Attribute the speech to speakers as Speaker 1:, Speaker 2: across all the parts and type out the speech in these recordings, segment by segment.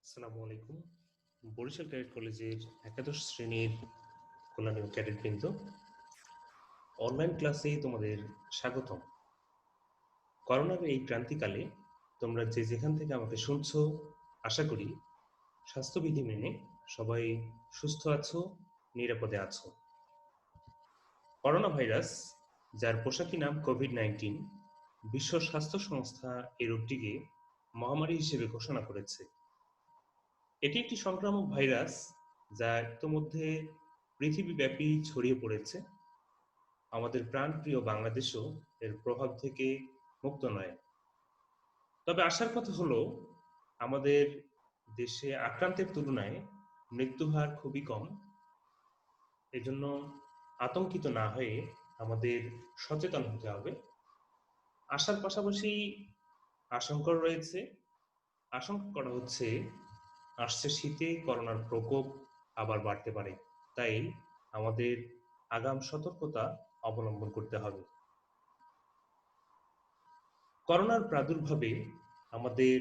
Speaker 1: আসসালামু আলাইকুম। বরিশাল ক্যাডেট কলেজের একাদশ শ্রেণীর কল্যাণীয় ক্যাডেটবৃন্দ, অনলাইন ক্লাসে তোমাদের স্বাগতম। করোনার এই ক্রান্তিকালে তোমরা যে যেখান থেকে আমাকে শুনছো, আশা করি স্বাস্থ্যবিধি মেনে সবাই সুস্থ আছো, নিরাপদে আছো। করোনা ভাইরাস, যার পোশাকি নাম কোভিড-19, বিশ্ব স্বাস্থ্য সংস্থা এই রোগটিকে মহামারী হিসেবে ঘোষণা করেছে। এটি একটি সংক্রামক ভাইরাস যা ইতোমধ্যে পৃথিবীব্যাপী ছড়িয়ে পড়েছে। আমাদের প্রাণপ্রিয় বাংলাদেশও এর প্রভাব থেকে মুক্ত নয়। তবে আশার কথা হলো, আমাদের দেশে আক্রান্তের তুলনায় মৃত্যুহার খুবই কম। এজন্য আতঙ্কিত না হয়ে আমাদের সচেতন হতে হবে। আশার পাশাপাশি আশঙ্কা রয়েছে। আশঙ্কা করা হচ্ছে আসছে শীতে করোনার প্রকোপ আবার বাড়তে পারে। তাই আমাদের আগাম সতর্কতা অবলম্বন করতে হবে। করোনার প্রাদুর্ভাবে আমাদের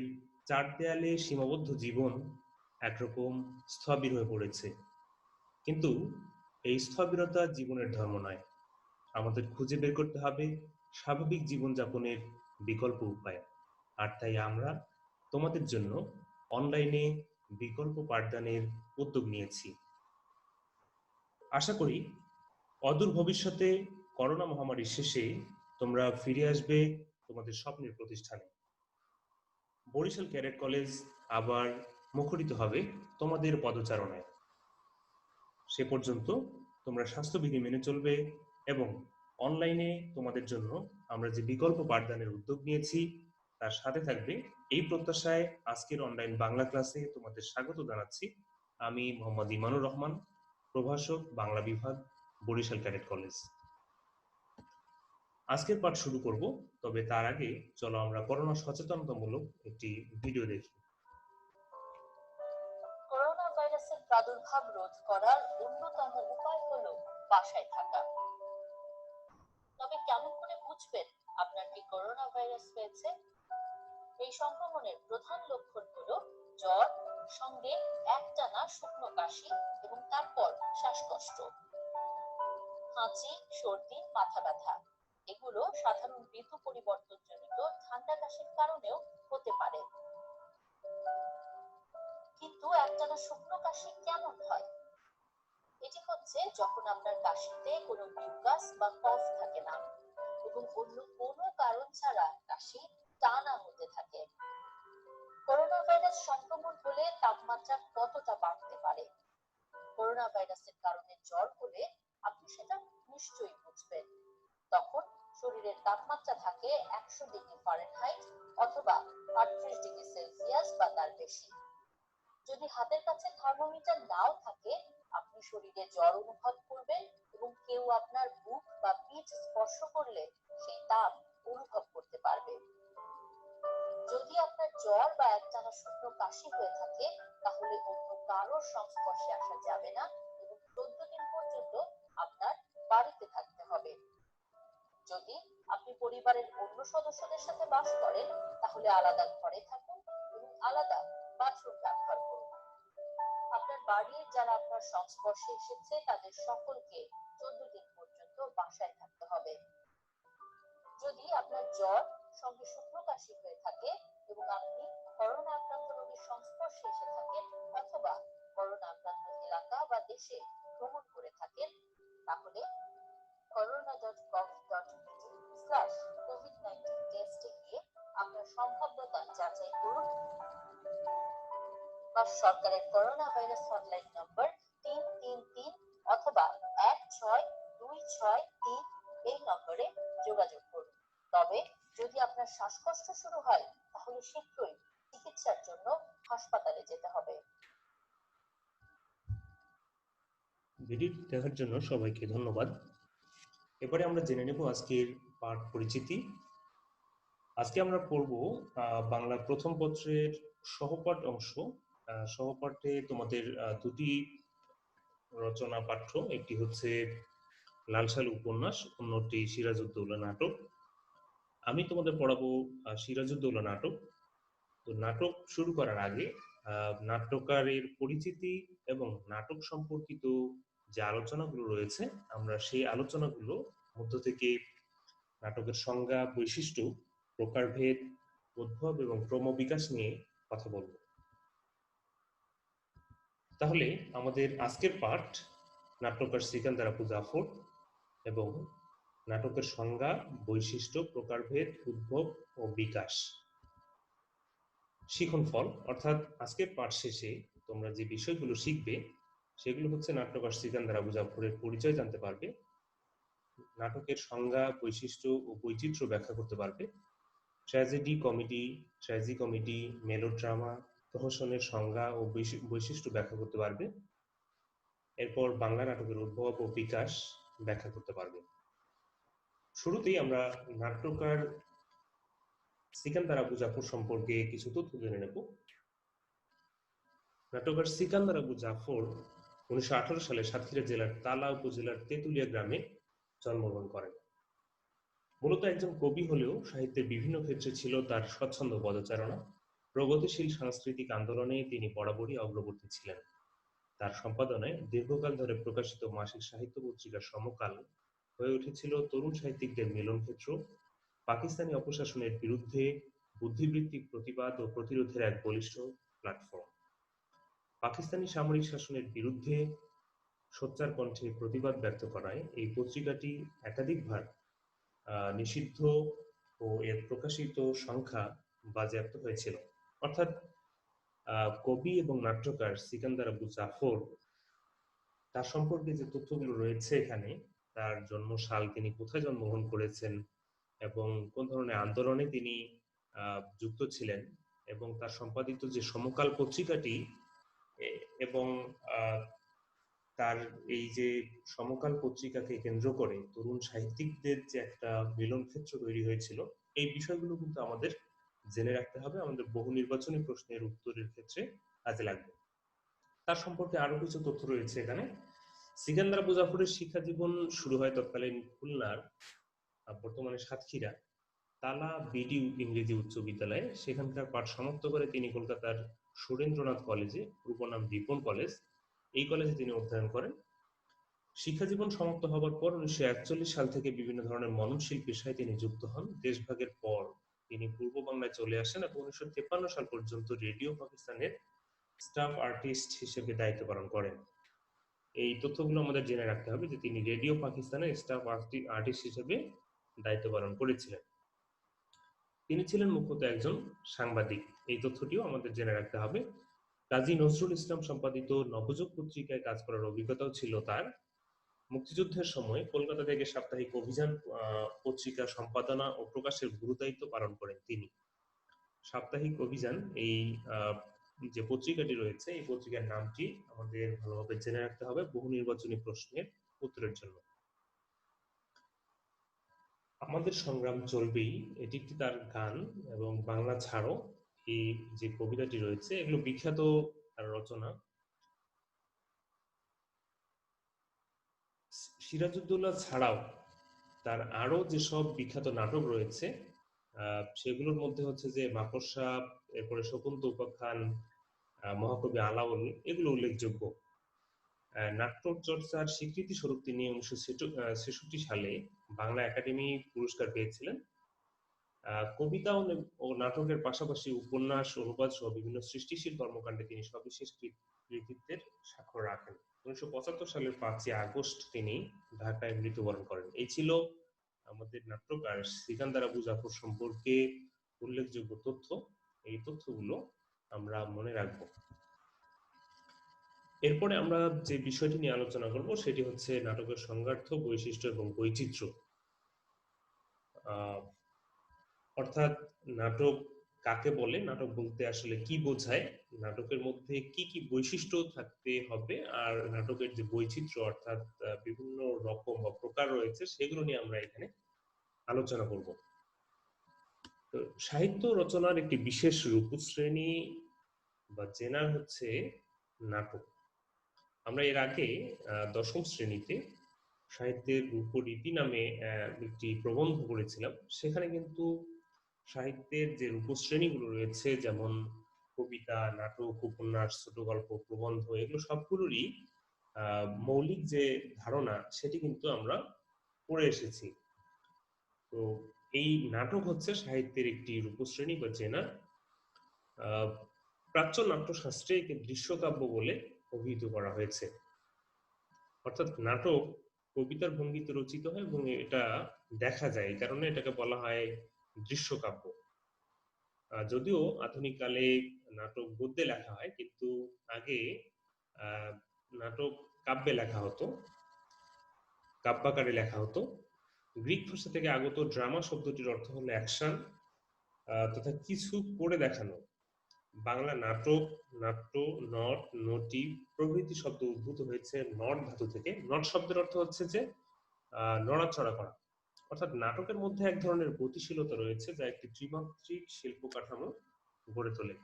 Speaker 1: চার দেয়ালে সীমাবদ্ধ জীবন একরকম স্থবির হয়ে পড়েছে। কিন্তু এই স্থবিরতা জীবনের ধর্ম নয়। আমাদের খুঁজে বের করতে হবে স্বাভাবিক জীবনযাপনের বিকল্প উপায়। আর তাই আমরা তোমাদের জন্য অনলাইনে বিকল্প পাঠদানের উদ্যোগ নিয়েছি। আশা করি অদূর ভবিষ্যতে করোনা মহামারীর শেষে তোমরা ফিরে আসবে তোমাদের স্বপ্নের প্রতিষ্ঠানে। বরিশাল ক্যাডেট কলেজ আবার মুখরিত হবে তোমাদের পদচারণায়। সে পর্যন্ত তোমরা স্বাস্থ্যবিধি মেনে চলবে এবং অনলাইনে তোমাদের জন্য আমরা যে বিকল্প পাঠদানের উদ্যোগ নিয়েছি তার সাথে থাকবে, এই প্রত্যাশায় আজকের অনলাইন বাংলা ক্লাসে তোমাদের স্বাগত জানাচ্ছি। আমি মোহাম্মদ ইমানুর রহমান, প্রভাষক, বাংলা বিভাগ, বরিশাল ক্যাডেট কলেজ। আজকের পাঠ শুরু করব, তবে তার আগে চলো আমরা করোনা সচেতনতামূলক একটি ভিডিও দেখি।
Speaker 2: করোনা ভাইরাসের প্রাদুর্ভাব রোধ করার অন্যতম উপায় হলো বাসায় থাকা। তবে কেমন করে বুঝবেন আপনার কি করোনা ভাইরাস হয়েছে? এই সংক্রমণের প্রধান লক্ষণ হলো জ্বর, সঙ্গে একটানা শুকনো কাশি এবং তারপর শ্বাসকষ্ট, হাঁচি, সর্দি, মাথা ব্যথা। এগুলো সাধারণ ঋতু পরিবর্তনজনিত ঠান্ডা কাশির কারণেও হতে পারে। কিন্তু একটানা শুকনো কাশি কেমন হয়? এটি হচ্ছে যখন আপনার কাশিতে কোনো মিউকাস বা কফ থাকে না এবং অন্য কোনো কারণ ছাড়া কাশি টানা হতে থাকে। করোনা ভাইরাস সংক্রমণ হলে তাপমাত্রা কতটা বাড়তে পারে? করোনা ভাইরাসের কারণে জ্বর হলে আপনি সেটা নিশ্চয়ই বুঝবেন। তখন শরীরের তাপমাত্রা থাকে 100 ডিগ্রি ফারেনহাইট অথবা 38 ডিগ্রি সেলসিয়াস বা তার বেশি। যদি হাতের কাছে থার্মোমিটার নাও থাকে, আপনি শরীরে জ্বর অনুভব করবেন এবং কেউ আপনার বুক বা পিঠ স্পর্শ করলে সেই তাপ অনুভব করতে পারবে। যদি আপনার জ্বর বা একটানা শুকনো কাশি হয়ে থাকে, তাহলে অন্য কারোর সংস্পর্শে আসা যাবে না এবং 14 দিন পর্যন্ত আপনার বাড়িতে থাকতে হবে। যদি আপনি পরিবারের অন্য সদস্যদের সাথে বাস করেন, তাহলে আলাদা ঘরে থাকুন এবং আলাদা বাথরুম ব্যবহার করুন। আপনার বাড়ির যারা আপনার সংস্পর্শে এসেছে তাদের সকলকে 14 দিন পর্যন্ত বাসায় থাকতে হবে। যদি আপনার জ্বর সঙ্গে শুকনো কাশি হয়ে থাকে এবং আপনি করোনা আক্রান্ত রোগীর সংস্পর্শে এসে থাকেন অথবা করোনা আক্রান্ত এলাকা বা দেশে ভ্রমণ করে থাকেন, তাহলে corona.gov.bd/covid19 টেস্টে গিয়ে আপনার সম্ভাব্যতা যাচাই করুন বা সরকারের করোনা ভাইরাস হটলাইন নম্বর 333 অথবা 16263 এই নম্বরে যোগাযোগ করুন। তবে যদি আপনার শ্বাসকষ্ট শুরু হয়, তাহলে শীঘ্রই চিকিৎসার জন্য হাসপাতালে যেতে হবে।
Speaker 1: ভিডিওটি দেখার জন্য সবাইকে ধন্যবাদ। এবারে আমরা জেনে নেব আজকের পাঠ পরিচিতি। আজকে আমরা পড়ব বাংলা প্রথম পত্রের সহপাঠ অংশ। সহপাঠে তোমাদের দুটি রচনা পাঠ্য, একটি হচ্ছে লালসালু উপন্যাস, অন্যটি সিরাজউদ্দৌলা নাটক। আমি তোমাদের পড়াবো সিরাজউদ্দৌলা নাটক। তো নাটক শুরু করার আগে নাট্যকারের পরিচিতি এবং নাটক সম্পর্কিত যে আলোচনাগুলো রয়েছে, আমরা সেই আলোচনাগুলো মধ্য থেকে নাটকের সংজ্ঞা, বৈশিষ্ট্য, প্রকারভেদ, উদ্ভব এবং ক্রমবিকাশ নিয়ে কথা বলব। তাহলে আমাদের আজকের পাঠ নাট্যকার সিকান্দার আবু জাফর এবং নাটকের সংজ্ঞা, বৈশিষ্ট্য, প্রকারভেদ, উদ্ভব ও বিকাশ। শিখন ফল, অর্থাৎ আজকের পাঠ শেষে তোমরা যে বিষয়গুলো শিখবে সেগুলো হচ্ছে নাট্যকার সিকান্দার আবু জাফরের পরিচয় জানতে পারবে, নাটকের সংজ্ঞা, বৈশিষ্ট্য ও বৈচিত্র্য ব্যাখ্যা করতে পারবে, ট্র্যাজেডি কমেডি, ট্র্যাজিকমেডি, মেলোড্রামা, প্রহসনের সংজ্ঞা ও বৈশিষ্ট্য ব্যাখ্যা করতে পারবে। এরপর বাংলা নাটকের উদ্ভব ও বিকাশ ব্যাখ্যা করতে পারবে। শুরুতেই আমরা নাট্যকার সিকান্দার আবু জাফর সম্পর্কে কিছু তথ্য জেনে নেব। নাট্যকার সিকান্দার আবু জাফর 1918 সালে সাতক্ষীরা জেলার তালা উপজেলার তেঁতুলিয়া গ্রামে জন্মগ্রহণ করেন। মূলত একজন কবি হলেও সাহিত্যের বিভিন্ন ক্ষেত্রে ছিল তার স্বচ্ছন্দ পদচারণা। প্রগতিশীল সাংস্কৃতিক আন্দোলনে তিনি বরাবরই অগ্রবর্তী ছিলেন। তার সম্পাদনায় দীর্ঘকাল ধরে প্রকাশিত মাসিক সাহিত্য পত্রিকা সমকাল হয়ে উঠেছিল তরুণ সাহিত্যিকদের মিলনক্ষেত্র, পাকিস্তানি অপশাসনের বিরুদ্ধে বুদ্ধিবৃত্তিক প্রতিবাদ ও প্রতিরোধের এক বলিষ্ঠ প্ল্যাটফর্ম। পাকিস্তানি সামরিক শাসনের বিরুদ্ধে সোচ্চার কণ্ঠে প্রতিবাদ ব্যক্ত করায় এই পত্রিকাটি একাধিকবার নিষিদ্ধ ও এর প্রকাশিত সংখ্যা বাজেয়াপ্ত হয়েছিল। অর্থাৎ কবি এবং নাট্যকার সিকান্দার আবু জাফর, তার সম্পর্কে যে তথ্যগুলো রয়েছে এখানে, তার জন্মসাল, তিনি কোথায় জন্মগ্রহণ করেছেন এবং কোন ধরনের আন্দোলনে তিনি যুক্ত ছিলেন, এবং তার সম্পাদিত যে সমকাল পত্রিকাটি এবং তার এই যে সমকাল পত্রিকাকে কেন্দ্র করে তরুণ সাহিত্যিকদের যে একটা মিলন ক্ষেত্র তৈরি হয়েছিল, এই বিষয়গুলো কিন্তু আমাদের জেনে রাখতে হবে, আমাদের বহু নির্বাচনী প্রশ্নের উত্তরের ক্ষেত্রে কাজে লাগবে। তার সম্পর্কে আরো কিছু তথ্য রয়েছে এখানে। সিকান্দার আবু জাফরের শিক্ষা জীবন শুরু হয় তৎকালীন খুলনার, বর্তমানে সাতক্ষীরা, তালা বিডি ইংরেজি উচ্চ বিদ্যালয়ে। সেখানকার পাঠ সমাপ্ত করে তিনি কলকাতার সুরেন্দ্রনাথ কলেজে, পূর্ব নাম রিপন কলেজ, এই কলেজে তিনি অধ্যয়ন করেন। শিক্ষা জীবন সমাপ্ত হবার পর 1941 সাল থেকে বিভিন্ন ধরনের মননশীল পেশায় তিনি যুক্ত হন। দেশভাগের পর তিনি পূর্ব বাংলায় চলে আসেন এবং 1953 সাল পর্যন্ত রেডিও পাকিস্তানের স্টাফ আর্টিস্ট হিসেবে দায়িত্ব পালন করেন। এই তথ্যগুলো আমাদের জেনে রাখতে হবে যে তিনি রেডিও পাকিস্তানের স্টাফ আর্টিস্ট হিসেবে দায়িত্ব পালন করেছিলেন। তিনি ছিলেন মুখ্যত একজন সাংবাদিক, এই তথ্যটিও আমাদের জেনে রাখতে হবে। কাজী নজরুল ইসলাম সম্পাদিত নবযুগ পত্রিকায় কাজ করার অভিজ্ঞতাও ছিল তার। মুক্তিযুদ্ধের সময় কলকাতা থেকে সাপ্তাহিক অভিযান পত্রিকা সম্পাদনা ও প্রকাশের গুরুদায়িত্ব পালন করেন তিনি। সাপ্তাহিক অভিযান, এই যে পত্রিকাটি রয়েছে, এই পত্রিকার নামটি আমাদের ভালোভাবে জেনে রাখতে হবে বহু নির্বাচনী প্রশ্নের উত্তরের জন্য। আমাদের সংগ্রাম চলবেই, এটি একটি তার গান, এবং বাংলা ছাড়ো, এই যে কবিতাটি রয়েছে, এগুলো বিখ্যাত তার রচনা। সিরাজউদ্দৌলা ছাড়াও তার আরো যেসব বিখ্যাত নাটক রয়েছে, সেগুলোর মধ্যে হচ্ছে যে মাকড়সা, এরপরে শকুন্ত উপাখ্যান, মহাকবি আলাওল, এগুলো উল্লেখযোগ্য। নাট্য চর্চার স্বীকৃতি স্বরূপ তিনি 1966 সালে বাংলা একাডেমি পুরস্কার পেয়েছিলেন। কবিতা ও নাটকের পাশাপাশি উপন্যাস, অনুবাদ সহ বিভিন্ন সৃষ্টিশীল কর্মকাণ্ডে তিনি সবিশেষ কৃতিত্বের স্বাক্ষর রাখেন। 1975 সালের 5ই আগস্ট তিনি ঢাকায় মৃত্যুবরণ করেন। এই ছিল আমাদের নাট্যকার সিকান্দার আবু জাফর সম্পর্কে উল্লেখযোগ্য তথ্য। এই তথ্যগুলো আমরা মনে রাখব। এরপরে আমরা যে বিষয়টি নিয়ে আলোচনা করব সেটি হচ্ছে নাটকের সংজ্ঞার্থ, বৈশিষ্ট্য এবং বৈচিত্র্য। অর্থাৎ নাটক কাকে বলে, নাটক বলতে আসলে কি বোঝায়, নাটকের মধ্যে কি কি বৈশিষ্ট্য থাকতে হবে, আর নাটকের যে বৈচিত্র্য অর্থাৎ বিভিন্ন রকম বা প্রকার রয়েছে, সেগুলো নিয়ে আমরা এখানে আলোচনা করব। তো সাহিত্য রচনার একটি বিশেষ রূপশ্রেণী বা জেনার হচ্ছে নাটক। আমরা এর আগে 10ম শ্রেণীতে সাহিত্যের রূপরীতি নামে একটি প্রবন্ধ করেছিলাম। সেখানে কিন্তু সাহিত্যের যে রূপশ্রেণীগুলো রয়েছে, যেমন কবিতা, নাটক, উপন্যাস, ছোট গল্প, প্রবন্ধ এগুলো সবগুলোরই মৌলিক যে ধারণা সেটি কিন্তু আমরা পড়ে এসেছি। তো এই নাটক হচ্ছে সাহিত্যের একটি রূপশ্রেণী বা জেনার। প্রাচ্য নাট্যশাস্ত্রে একে দৃশ্যকাব্য বলে অভিহিত করা হয়েছে। অর্থাৎ নাটক কবিতার ভঙ্গিতে রচিত হয় এবং এটা দেখা যায়, এই কারণে এটাকে বলা হয় দৃশ্যকাব্য। যদিও আধুনিক কালে নাটক গদ্যে লেখা হয়, কিন্তু আগে নাটক কাব্যে লেখা হতো, কাব্যাকারে লেখা হতো। গ্রিক ভাষা থেকে আগত ড্রামা শব্দটির অর্থ হলো অ্যাকশন তথা কিছু করে দেখানো। বাংলা নাটক, নাট্য, নট, নটি প্রভৃতি শব্দ উদ্ভূত হয়েছে নট ধাতু থেকে। নট শব্দের অর্থ হচ্ছে যে নড়াচড়া করা। অর্থাৎ নাটকের মধ্যে এক ধরনের গতিশীলতা রয়েছে যা একটি ত্রিমাত্রিক শিল্প কাঠামো গড়ে তোলে।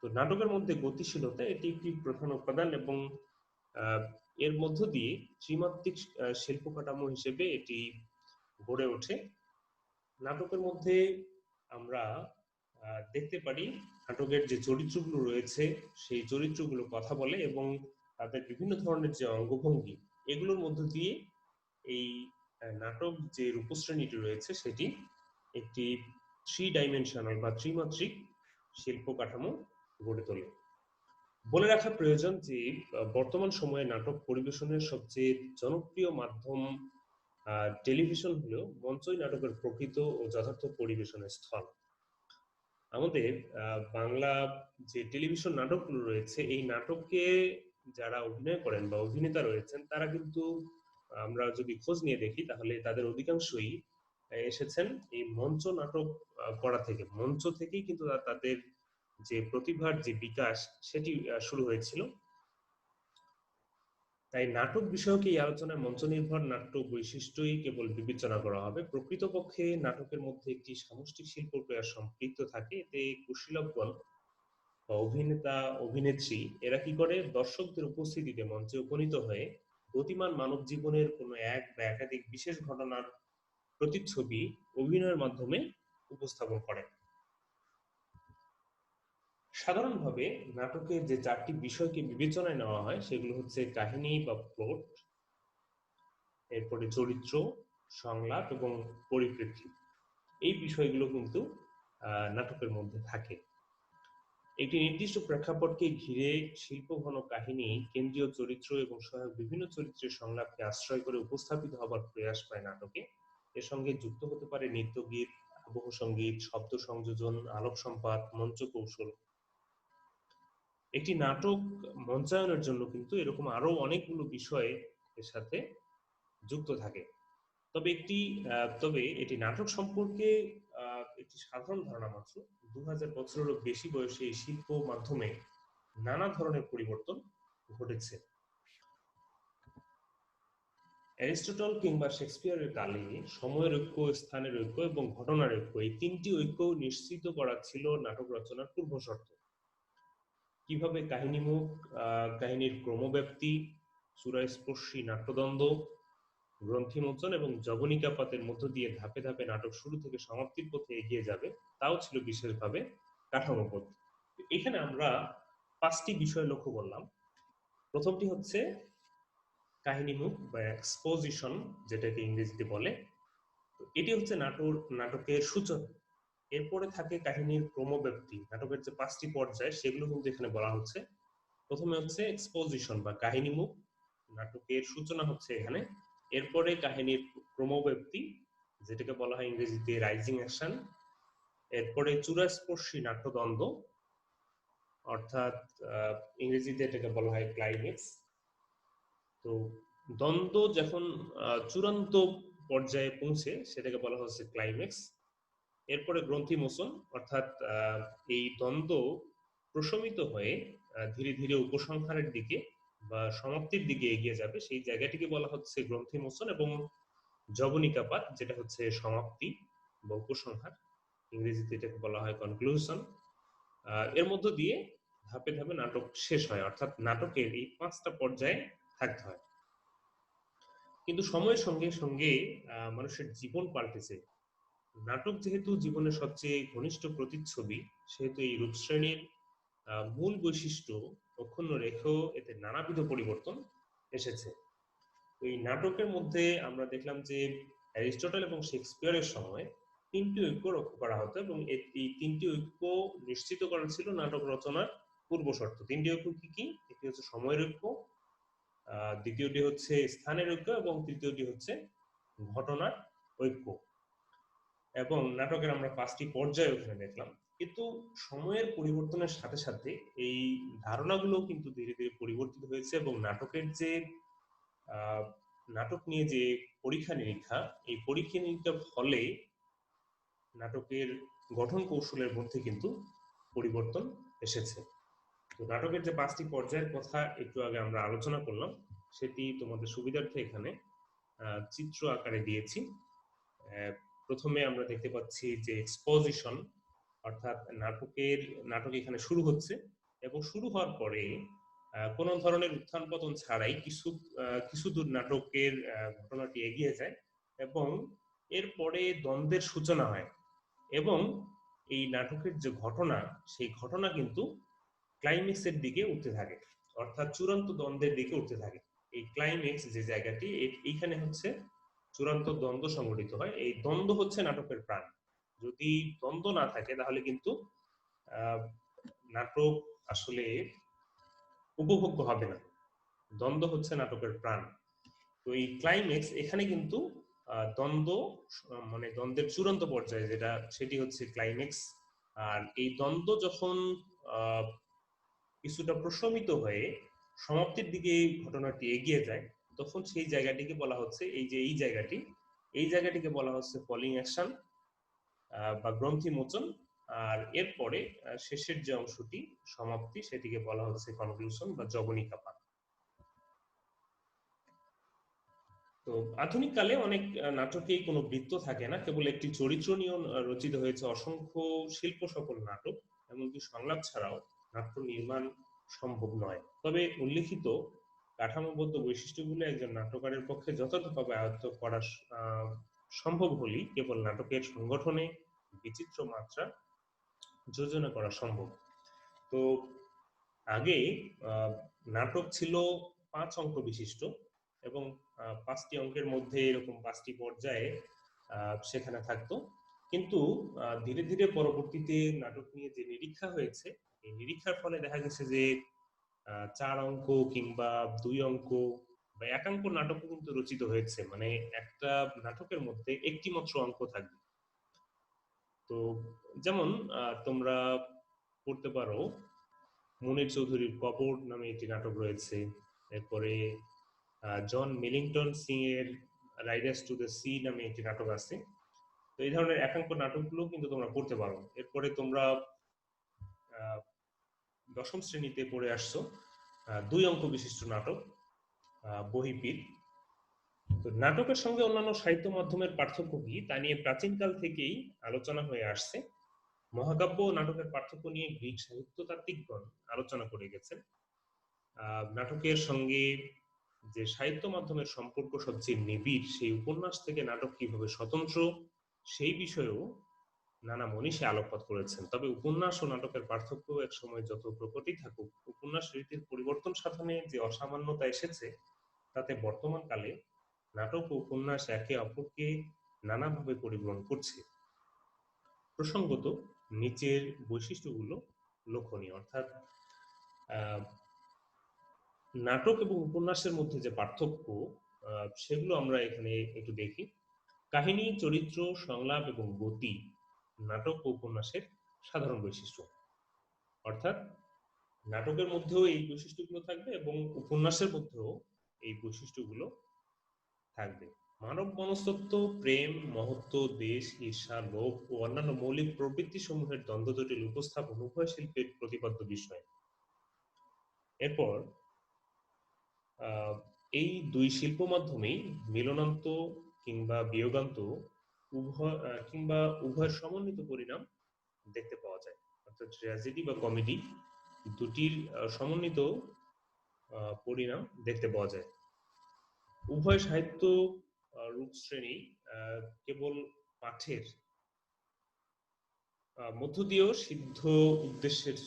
Speaker 1: তো নাটকের মধ্যে গতিশীলতা এটি একটি প্রধান উপাদান এবং এর মধ্য দিয়ে ত্রিমাত্রিক শিল্প কাঠামো হিসেবে এটি গড়ে ওঠে। নাটকের মধ্যে আমরা দেখতে পারি নাটকের যে চরিত্রগুলো রয়েছে সেই চরিত্রগুলো কথা বলে এবং তাদের বিভিন্ন ধরনের যে অঙ্গভঙ্গি এগুলোর মধ্য দিয়ে এই নাটক যে রূপশ্রেণীটি রয়েছে সেটি একটি থ্রি ডাইমেনশনাল বা ত্রিমাত্রিক শিল্প কাঠামো গড়ে তোলে। বলে রাখা প্রয়োজন যে বর্তমান সময়ে নাটক পরিবেশনের সবচেয়ে জনপ্রিয় মাধ্যম টেলিভিশন হলেও মঞ্চই নাটকের প্রকৃত ও যথার্থ পরিবেশনের স্থল। আমাদের বাংলা যে টেলিভিশন নাটকগুলো রয়েছে এই নাটকে যারা অভিনয় করেন বা অভিনেতা রয়েছেন তারা কিন্তু আমরা যদি খোঁজ নিয়ে দেখি তাহলে তাদের অধিকাংশই এসেছেন এই মঞ্চ নাটক করা থেকে। মঞ্চ থেকেই কিন্তু তাদের যে প্রতিভার যে বিকাশ সেটি শুরু হয়েছিল। তাই নাটক বিষয়ক এই আলোচনায় মঞ্চ নির্ভর নাট্য বৈশিষ্ট্যই কেবল বিবেচনা করা হবে। প্রকৃতপক্ষে নাটকের মধ্যে একটি সামষ্টিক শিল্প প্রয়াস সম্পৃক্ত থাকে। এতে কুশীলবগণ বা অভিনেতা অভিনেত্রী এরা কি করে দর্শকদের উপস্থিতিতে মঞ্চে উপনীত হয়ে গতিমান মানব জীবনের কোনো এক বা একাধিক বিশেষ ঘটনার প্রতিচ্ছবি অভিনয়ের মাধ্যমে উপস্থাপন করে। সাধারণভাবে নাটকের যে চারটি বিষয়কে বিবেচনায় নেওয়া হয় সেগুলো হচ্ছে কাহিনী বা প্লট, এরপরে চরিত্র, সংলাপ এবং পরিপ্রেক্ষিত। এই বিষয়গুলো কিন্তু নাটকের মধ্যে থাকে। একটি নির্দিষ্ট প্রেক্ষাপটকে ঘিরে শিল্পঘন কাহিনী, কেন্দ্রীয় চরিত্র এবং সহায়ক বিভিন্ন চরিত্রের সংলাপকে আশ্রয় করে উপস্থাপিত হবার প্রয়াস পায় নাটকে। এর সঙ্গে যুক্ত হতে পারে নৃত্যগীত, আবহ সঙ্গীত, শব্দ সংযোজন, আলোক সম্পাত, মঞ্চ কৌশল। একটি নাটক মঞ্চায়নের জন্য কিন্তু এরকম আরো অনেকগুলো বিষয় এর সাথে যুক্ত থাকে। তবে এটি নাটক সম্পর্কে একটি সাধারণ ধারণা মাত্র। 2000 বছরেরও বেশি বয়সে এই শিল্প মাধ্যমে নানা ধরনের পরিবর্তন ঘটেছে। অ্যারিস্টটল কিংবা শেক্সপিয়ারের কালে সময়ের ঐক্য, স্থানের ঐক্য এবং ঘটনার ঐক্য এই তিনটি ঐক্য নিশ্চিত করা ছিল নাটক রচনার পূর্বশর্ত। কিভাবে কাহিনীমুখ, কাহিনীর ক্রমব্যাপ্তি, চূড়াস্পর্শী নাট্যদ্বন্দ্ব, গ্রন্থিমোচন এবং জবনিকাপাতের মধ্য দিয়ে ধাপে ধাপে নাটক শুরু থেকে সমাপ্তির পথে এগিয়ে যাবে তাও ছিল বিশেষভাবে কাঠামোবদ্ধ। এখানে আমরা 5টি বিষয় লক্ষ্য করলাম। প্রথমটি হচ্ছে কাহিনীমুখ বা এক্সপোজিশন, যেটাকে ইংরেজিতে বলে। তো এটি হচ্ছে নাটকের সূচনা। এরপরে থাকে কাহিনীর ক্রমব্যাপ্তি, নাটকের যে 5টি পর্যায় সেগুলো কিন্তু এখানে বলা হচ্ছে। প্রথমে হচ্ছে এক্সপোজিশন বা কাহিনীমুখ, নাটকের সূচনা হচ্ছে এখানে। এরপরে কাহিনীর ক্রমব্যাপ্তি, যেটাকে বলা হয় ইংরেজিতে রাইজিং অ্যাকশন। এরপরে চূড়াস্পর্শী নাট্যদ্বন্দ্ব, অর্থাৎ ইংরেজিতে এটাকে বলা হয় ক্লাইম্যাক্স। তো দ্বন্দ্ব যখন চূড়ান্ত পর্যায়ে পৌঁছে সেটাকে বলা হচ্ছে ক্লাইম্যাক্স। এরপরে গ্রন্থিমোচন, অর্থাৎ এই দ্বন্দ্ব প্রশমিত হয়ে ধীরে ধীরে উপসংহারের দিকে বা সমাপ্তির দিকে এগিয়ে যাবে, সেই জায়গাটিকে বলা হচ্ছে গ্রন্থিমোচন। এবং জবনিকাপাত, যেটা হচ্ছে সমাপ্তি বা উপসংহার, ইংরেজিতে এটাকে বলা হয় কনক্লুশন। এর মধ্য দিয়ে ধাপে ধাপে নাটক শেষ হয়, অর্থাৎ নাটকের এই 5টা পর্যায়ে থাকতে হয়। কিন্তু সময়ের সঙ্গে সঙ্গে মানুষের জীবন পাল্টেছে। নাটক যেহেতু জীবনের সবচেয়ে ঘনিষ্ঠ প্রতিচ্ছবি, সেহেতু এই রূপশ্রেণীর মূল বৈশিষ্ট্য অক্ষুণ্ণ রেখেও এতে নানাবিধ পরিবর্তন এসেছে। এই নাটকের মধ্যে আমরা দেখলাম যে অ্যারিস্টটল এবং শেক্সপিয়ারের সময় তিনটি ঐক্য রক্ষা করা হতো এবং এই তিনটি ঐক্য নিশ্চিত করা ছিল নাটক রচনার পূর্ব শর্ত। তিনটি ঐক্য কি কি? একটি হচ্ছে সময়ের ঐক্য, দ্বিতীয়টি হচ্ছে স্থানের ঐক্য এবং তৃতীয়টি হচ্ছে ঘটনার ঐক্য। এবং নাটকের আমরা 5টি পর্যায় ওখানে দেখলাম। কিন্তু সময়ের পরিবর্তনের সাথে সাথে এই ধারণাগুলো কিন্তু ধীরে ধীরে পরিবর্তিত হয়েছে এবং নাটকের যে নাটক নিয়ে যে পরীক্ষা নিরীক্ষা, এই পরীক্ষা নিরীক্ষার ফলে নাটকের গঠন কৌশলের মধ্যে কিন্তু পরিবর্তন এসেছে। তো নাটকের যে 5টি পর্যায়ের কথা একটু আগে আমরা আলোচনা করলাম, সেটি তোমাদের সুবিধার্থে এখানে চিত্র আকারে দিয়েছি। প্রথমে আমরা দেখতে পাচ্ছি যে এক্সপোজিশন, অর্থাৎ নাটক এখানে শুরু হচ্ছে এবং শুরু হওয়ার পরে কোনো ধরনের উত্থান পতন ছাড়াই কিছু দূর নাটকের ঘটনাটি এগিয়ে যায় এবং এরপরে দ্বন্দ্বের সূচনা হয় এবং এই নাটকের যে ঘটনা, সেই ঘটনা কিন্তু ক্লাইম্যাক্সের দিকে উঠতে থাকে, অর্থাৎ চূড়ান্ত দ্বন্দ্বের দিকে উঠতে থাকে। এই ক্লাইম্যাক্স যে জায়গাটি, এইখানে হচ্ছে চূড়ান্ত দ্বন্দ্ব সংঘটিত হয়। এই দ্বন্দ্ব হচ্ছে নাটকের প্রাণ। যদি দ্বন্দ্ব না থাকে তাহলে কিন্তু নাটক আসলে উপভোগ্য হবে না। দ্বন্দ্ব হচ্ছে নাটকের প্রাণ। তো এই ক্লাইম্যাক্স এখানে কিন্তু দ্বন্দ্ব, মানে দ্বন্দ্বের চূড়ান্ত পর্যায়ে যেটা, সেটি হচ্ছে ক্লাইম্যাক্স। আর এই দ্বন্দ্ব যখন কিছুটা প্রশমিত হয়ে সমাপ্তির দিকে ঘটনাটি এগিয়ে যায়, তখন সেই জায়গাটিকে বলা হচ্ছে, এই জায়গাটিকে বলা হচ্ছে ফলিং অ্যাকশন বা গ্রন্থি মোচন। আর এরপরে শেষের যে অংশটি, সমাপ্তি, সেটিকে বলা হচ্ছে কনক্লুশন বা জবনিকাপাত। তো আধুনিক কালে অনেক নাটকেই কোনো বৃত্ত থাকে না, কেবল একটি চরিত্র নিয়ে রচিত হয়েছে অসংখ্য শিল্প সফল নাটক। এমনকি সংলাপ ছাড়াও নাট্য নির্মাণ সম্ভব নয়। তবে উল্লিখিত কাঠামোবদ্ধ বৈশিষ্ট্যগুলো একজন নাট্যকারের পক্ষে যথাযথভাবে আয়ত্ত করা সম্ভব হলেই কেবল নাটকের সংগঠনে বিচিত্র মাত্রা যোজনা করা সম্ভব। তো আগে নাটক ছিল 5 অঙ্ক বিশিষ্ট এবং 5টি অঙ্কের মধ্যে এরকম 5টি পর্যায়ে সেখানে থাকতো। কিন্তু ধীরে ধীরে পরবর্তীতে নাটক নিয়ে যে নিরীক্ষা হয়েছে, এই নিরীক্ষার ফলে দেখা গেছে যে 4 অঙ্ক কিংবা 2 অঙ্ক বা 1 অঙ্ক নাটকও কিন্তু রচিত হয়েছে। মানে একটা নাটকের মধ্যে একটি মাত্র অঙ্ক থাকবে। তো যেমন তোমরা পড়তে পারো, মুনির চৌধুরীর কবর নামে একটি নাটক রয়েছে। এরপরে জন মিলিংটন সিং এর রাইডার্স টু দ্য সি নামে একটি নাটক আছে। তো এই ধরনের একাঙ্ক নাটকগুলো কিন্তু তোমরা পড়তে পারো। এরপরে তোমরা 10ম শ্রেণীতে পড়ে আসছো 2 অঙ্ক বিশিষ্ট নাটক বহিপীর। তো নাটকের সঙ্গে অন্যান্য সাহিত্য মাধ্যমের পার্থক্য কি তা নিয়ে প্রাচীনকাল থেকেই আলোচনা হয়ে আসছে। মহাকাব্য ও নাটকের পার্থক্য নিয়ে গ্রিক সাহিত্যতাত্ত্বিকগণ আলোচনা করে গেছেন। নাটকের সঙ্গে যে সাহিত্য মাধ্যমের সম্পর্ক সবচেয়ে নিবিড়, সেই উপন্যাস থেকে নাটক কিভাবে স্বতন্ত্র, সেই বিষয়েও নানা মনীষী আলোকপাত করেছেন। তবে উপন্যাস ও নাটকের পার্থক্য এক সময় যত প্রকটই থাকুক, উপন্যাস রীতির পরিবর্তন সাধনে যে অসামান্যতা এসেছে, তাতে বর্তমান কালে নাটক ও উপন্যাস একে অপরকে নানাভাবে পরিগ্রহণ করছে। প্রসঙ্গত নিচের বৈশিষ্ট্যগুলো লক্ষণীয়, অর্থাৎ নাটক এবং উপন্যাসের মধ্যে যে পার্থক্য, সেগুলো আমরা এখানে একটু দেখি। কাহিনী, চরিত্র, সংলাপ এবং গতি নাটক ও উপন্যাসের সাধারণ বৈশিষ্ট্য। অর্থাৎ নাটকের মধ্যেও এই বৈশিষ্ট্যগুলো থাকবে এবং উপন্যাসের মধ্যেও এই বৈশিষ্ট্যগুলো থাকবে। মানব মনস্তত্ত্ব, প্রেম, মহত্ব, দেশ, ঈর্ষা, লোভ ও অন্যান্য মৌলিক প্রবৃত্তি সমূহের দ্বন্দ্ব জটিল উপস্থাপন উভয় শিল্পের প্রতিপাদ্য বিষয়। এরপর এই 2 শিল্প মাধ্যমেই মিলনান্ত কিংবা বিয়োগান্ত উভয়ের সমন্বিত পরিণাম দেখতে পাওয়া যায়। অর্থাৎ ট্র্যাজেডি বা কমেডি দুটির সমন্বিত পরিণাম দেখতে পাওয়া যায়। উভয় সাহিত্য রূপ শ্রেণী কেবল পাঠের মধ্য দিয়েও সিদ্ধ উদ্দেশ্যের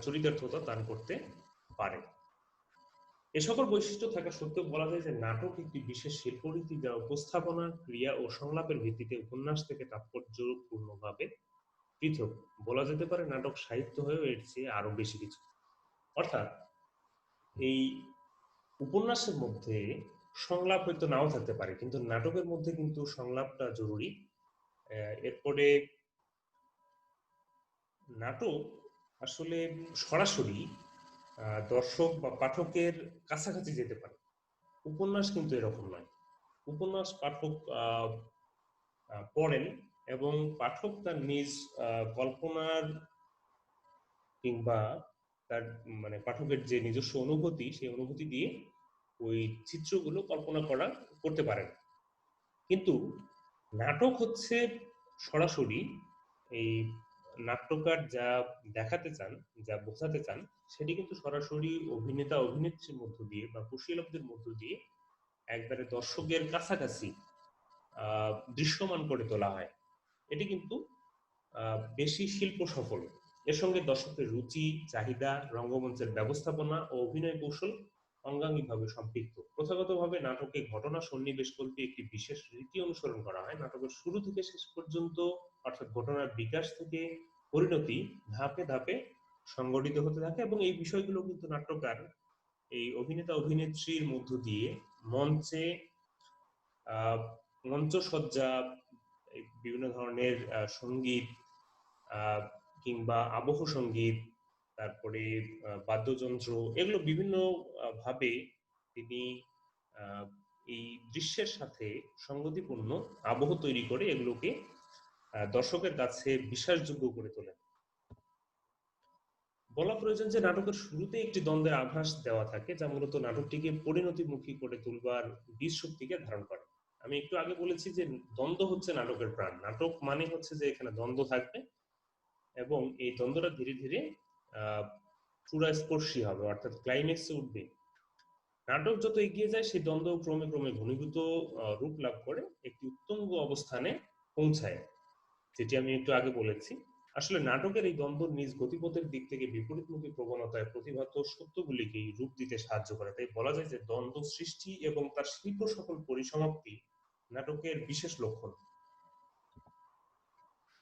Speaker 1: চরিতার্থতা দান করতে পারে। এ সকল বৈশিষ্ট্য থাকা সত্ত্বেও বলা যায় যে নাটক একটি বিশেষ শিল্পরীতি যা উপস্থাপনা, ক্রিয়া ও সংলাপের ভিত্তিতে উপন্যাস থেকে তাৎপর্যপূর্ণভাবে পৃথক। বলা যেতে পারে নাটক সাহিত্য হয়েও এর চেয়ে আরো বেশি কিছু। অর্থাৎ এই উপন্যাসের মধ্যে সংলাপ হয়তো নাও থাকতে পারে, কিন্তু নাটকের মধ্যে কিন্তু সংলাপটা জরুরি। এরপরে নাটক আসলে সরাসরি দর্শক বা পাঠকের কাছাকাছি যেতে পারে। উপন্যাস কিন্তু এরকম নয়। উপন্যাস পাঠক পড়েন এবং পাঠক তার নিজ কল্পনার কিংবা তার মানে পাঠকের যে নিজস্ব অনুভূতি, সেই অনুভূতি দিয়ে ওই চিত্রগুলো কল্পনা করতে পারেন। কিন্তু নাটক হচ্ছে সরাসরি এই নাট্যকার যা দেখাতে চান, যা বোঝাতে চান, সেটি কিন্তু সরাসরি অভিনেতা অভিনেত্রীর মধ্য দিয়ে বা কুশীলবদের মধ্য দিয়ে একবারে দর্শকের কাছাকাছি দৃশ্যমান করে তোলা হয়। এটি কিন্তু বেশি শিল্প সফল। এর সঙ্গে দর্শকের রুচি, চাহিদা, রঙ্গমঞ্চের ব্যবস্থাপনা ও অভিনয় কৌশল অঙ্গাঙ্গিভাবে সম্পৃক্ত। প্রথাগতভাবে নাটকে ঘটনা সন্নিবেশকল্পে একটি বিশেষ রীতি অনুসরণ করা হয়। নাটকের শুরু থেকে শেষ পর্যন্ত, অর্থাৎ ঘটনার বিকাশ থেকে পরিণতি ধাপে ধাপে সংগঠিত হতে থাকে এবং এই বিষয়গুলো কিন্তু নাট্যকার এই অভিনেতা অভিনেত্রীর মধ্য দিয়ে মঞ্চে আহ মঞ্চসজ্জা, বিভিন্ন ধরনের সঙ্গীত কিংবা আবহ সঙ্গীত, তারপরে বাদ্যযন্ত্র, এগুলো বিভিন্ন ভাবে তিনি এই দৃশ্যের সাথে সঙ্গতিপূর্ণ আবহ তৈরি করে এগুলোকে দর্শকের কাছে বিশ্বাসযোগ্য করে তোলেন। বলা প্রয়োজন যে নাটকের শুরুতে একটি দ্বন্দ্বের আভাস দেওয়া থাকে, যা মূলত নাটকটিকে পরিণতিমুখী করে তুলবার বীজ শক্তিকে ধারণ করে। আমি একটু আগে বলেছি যে দ্বন্দ্ব হচ্ছে নাটকের প্রাণ। নাটক মানে হচ্ছে যে এখানে দ্বন্দ্ব থাকবে এবং এই দ্বন্দ্বটা ধীরে ধীরে চূড়াস্পর্শী হবে, অর্থাৎ ক্লাইম্যাক্সে উঠবে। নাটক যত এগিয়ে যায় সেই দ্বন্দ্ব ক্রমে ক্রমে ঘনীভূত রূপ লাভ করে একটি উত্তুঙ্গ অবস্থানে পৌঁছায়, যেটি আমি একটু আগে বলেছি। আসলে নাটকের এই দ্বন্দ্ব নিজ গতিপথের দিক থেকে বিপরীতমুখী প্রবণতায় প্রতিভাত সত্যগুলিকেই রূপ দিতে সাহায্য করে। তাই বলা যায় যে দ্বন্দ্ব সৃষ্টি এবং তার শিল্প সকল পরিসমাপ্তি নাটকের বিশেষ লক্ষণ।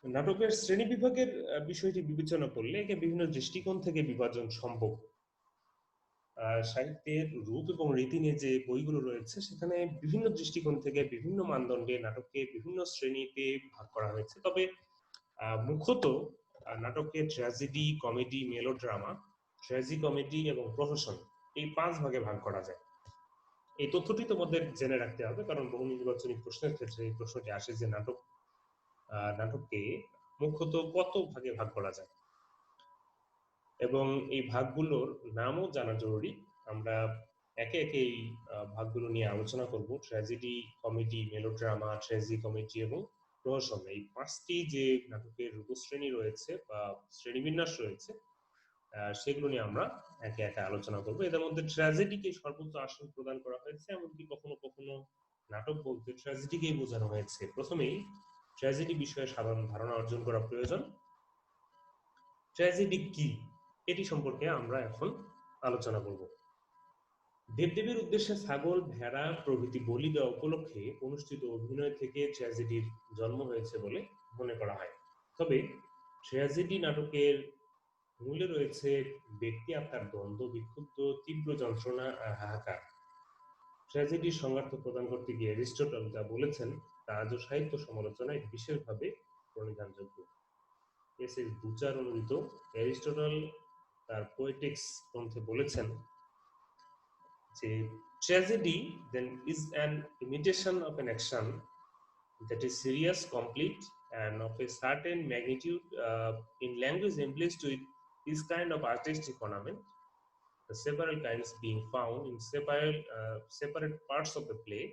Speaker 1: নাটকের শ্রেণী বিভাগের বিষয়টি বিবেচনা করলে একে বিভিন্ন দৃষ্টিকোণ থেকে বিভাজন সম্ভব। সাহিত্যের রূপ এবং রীতি নিয়ে যে বইগুলো রয়েছে সেখানে বিভিন্ন দৃষ্টিকোণ থেকে বিভিন্ন মানদণ্ডে নাটককে বিভিন্ন শ্রেণীতে ভাগ করা হয়েছে। তবে মুখ্যত নাটককে ট্র্যাজেডি, কমেডি, মেলোড্রামা, ট্র্যাজিকমেডি এবং প্রহসন, এই 5 ভাগে ভাগ করা যায়। এই তথ্যটি তোমাদের জেনে রাখতে হবে, কারণ বহু নির্বাচনী প্রশ্নের ক্ষেত্রে এই প্রশ্নটি আসে যে নাটককে মুখ্যত কত ভাগে ভাগ করা যায় এবং এই ভাগগুলোর নামও জানা জরুরি। আমরা একে একে এই ভাগগুলো নিয়ে আলোচনা করব। ট্র্যাজেডি, কমেডি, মেলোড্রামা, ট্র্যাজিকমেডি এবং প্রহসন, এই 5টি যে নাটকের রূপশ্রেণী রয়েছে বা শ্রেণীবিন্যাস রয়েছে, সেগুলো নিয়ে আমরা একে একে আলোচনা করব। এদের মধ্যে ট্র্যাজেডিকে সর্বোচ্চ আসন প্রদান করা হয়েছে, এমনকি কখনো কখনো নাটক বলতে ট্র্যাজেডিকেই বোঝানো হয়েছে। প্রথমেই ট্র্যাজেডি বিষয়ে সাধারণ ধারণা অর্জন করা প্রয়োজন। ট্র্যাজেডি কি, এটি সম্পর্কে আমরা এখন আলোচনা করব। দেবদেবীর উদ্দেশ্যে ছাগল, ভেড়া প্রভৃতি বলি দেওয়া উপলক্ষে অনুষ্ঠিত অভিনয় থেকে ট্র্যাজেডির জন্ম হয়েছে বলে মনে করা হয়। তবে ট্র্যাজেডি নাটকের মূলে রয়েছে ব্যক্তি আত্মার দ্বন্দ্ব, বিক্ষুব্ধ তীব্র যন্ত্রণা আর হাহাকার। ট্র্যাজেডির সংজ্ঞার্থ প্রদান করতে গিয়ে অ্যারিস্টটল যা বলেছেন তা আজও সাহিত্য সমালোচনায় বিশেষভাবে প্রণিধানযোগ্য। এস এস বুচার অনুদিত অ্যারিস্টটল তার পোয়েটিক্স গ্রন্থে বলেছেন যে tragedy then is an imitation of an action that is serious, complete, and of a certain magnitude. In language emplaced with this kind of artistic ornament, the several kinds being found in separate parts of the play,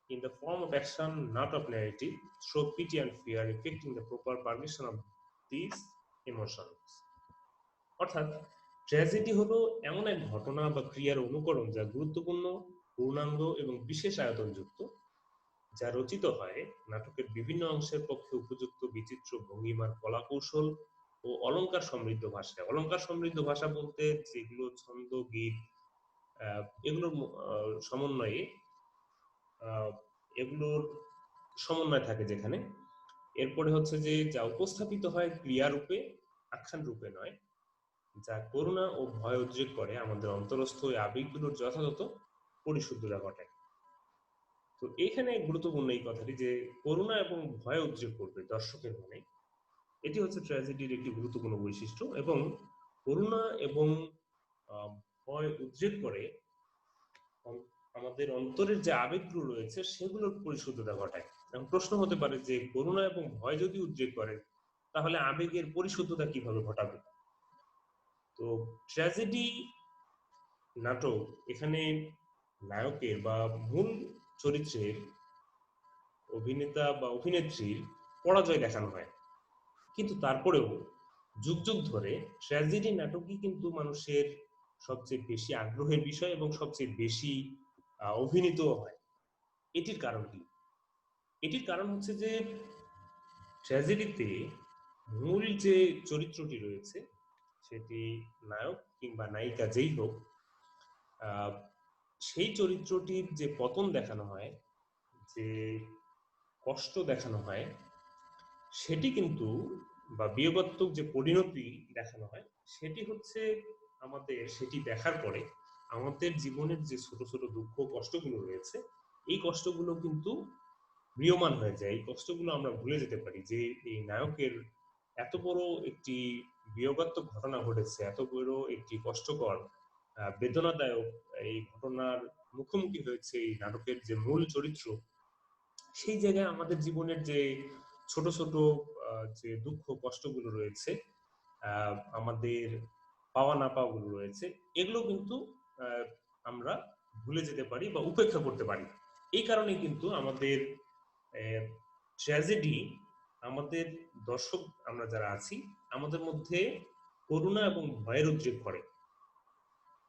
Speaker 1: in the form of action, not of narrative, show pity and fear, affecting the proper permission of these emotions. অর্থাৎ tragedy হলো এমন এক ঘটনা বা ক্রিয়ার অনুকরণ যা গুরুত্বপূর্ণ, পূর্ণাঙ্গ এবং বিশেষ আয়তনযুক্ত, যা রচিত হয় নাটকের বিভিন্ন অংশের পক্ষে উপযুক্ত বিচিত্র ভঙ্গিমার কলাকৌশল ও অলংকার সমৃদ্ধ ভাষা। অলংকার সমৃদ্ধ ভাষা বলতে যেগুলো ছন্দ, গীত, এগুলোর সমন্বয়ে আহ, এগুলোর সমন্বয় থাকে যেখানে। এরপরে হচ্ছে যে যা উপস্থাপিত হয় ক্রিয়ারূপে, আখ্যান রূপে নয়, যা করুণা ও ভয় উদ্রেক করে আমাদের অন্তরস্থ ওই আবেগগুলোর যথাযথ পরিশুদ্ধতা ঘটায়। তো এখানে গুরুত্বপূর্ণ এই কথাটি যে করুণা এবং ভয় উদ্রেক করবে দর্শকের মনে, এটি হচ্ছে ট্র্যাজেডির একটি গুরুত্বপূর্ণ বৈশিষ্ট্য। এবং করুণা এবং ভয় উদ্রেক করে আমাদের অন্তরের যে আবেগগুলো রয়েছে সেগুলোর পরিশুদ্ধতা ঘটায়। এখন প্রশ্ন হতে পারে যে করুণা এবং ভয় যদি উদ্রেক করে তাহলে আবেগের পরিশুদ্ধতা কিভাবে ঘটাবে? তো ট্র্যাজেডি নাটক এখানে নায়কের বা মূল চরিত্রের অভিনেতা বা অভিনেত্রীর পরাজয় দেখানো হয়, কিন্তু তারপরেও যুগ যুগ ধরে ট্র্যাজেডি নাটকই কিন্তু মানুষের সবচেয়ে বেশি আগ্রহের বিষয় এবং সবচেয়ে বেশি অভিনীত হয়। এটির কারণ কি? এটির কারণ হচ্ছে যে ট্র্যাজেডিতে মূল যে চরিত্রটি রয়েছে সেটি নায়ক কিংবা নায়িকা যেই হোক, আহ, সেই চরিত্রটির যে পতন দেখানো হয়, যে কষ্ট দেখানো হয়, সেটি কিন্তু বা বিয়োগাত্মক যে পরিণতি দেখানো হয় সেটি হচ্ছে আমাদের সেটি দেখার পরে আমাদের জীবনের যে ছোট ছোট দুঃখ কষ্টগুলো রয়েছে এই কষ্টগুলো কিন্তু ম্রিয়মান হয়ে যায়। এই কষ্টগুলো আমরা ভুলে যেতে পারি যে এই নায়কের এত বড় একটি বিয়োগাত্মক ঘটনা ঘটেছে, এত বড় একটি কষ্টকর বেদনাদায়ক এই ঘটনার মুখোমুখি হয়েছে এই নাটকের যে মূল চরিত্র। সেই জায়গায় আমাদের জীবনের যে ছোট ছোট যে দুঃখ কষ্টগুলো রয়েছে, আমাদের পাওয়া না পাওয়া গুলো রয়েছে, এগুলো কিন্তু আহ, আমরা ভুলে যেতে পারি বা উপেক্ষা করতে পারি। এই কারণে কিন্তু আমাদের ট্র্যাজেডি আমাদের দর্শক আমরা যারা আছি আমাদের মধ্যে করুণা এবং ভয়ের উদ্রেক করে।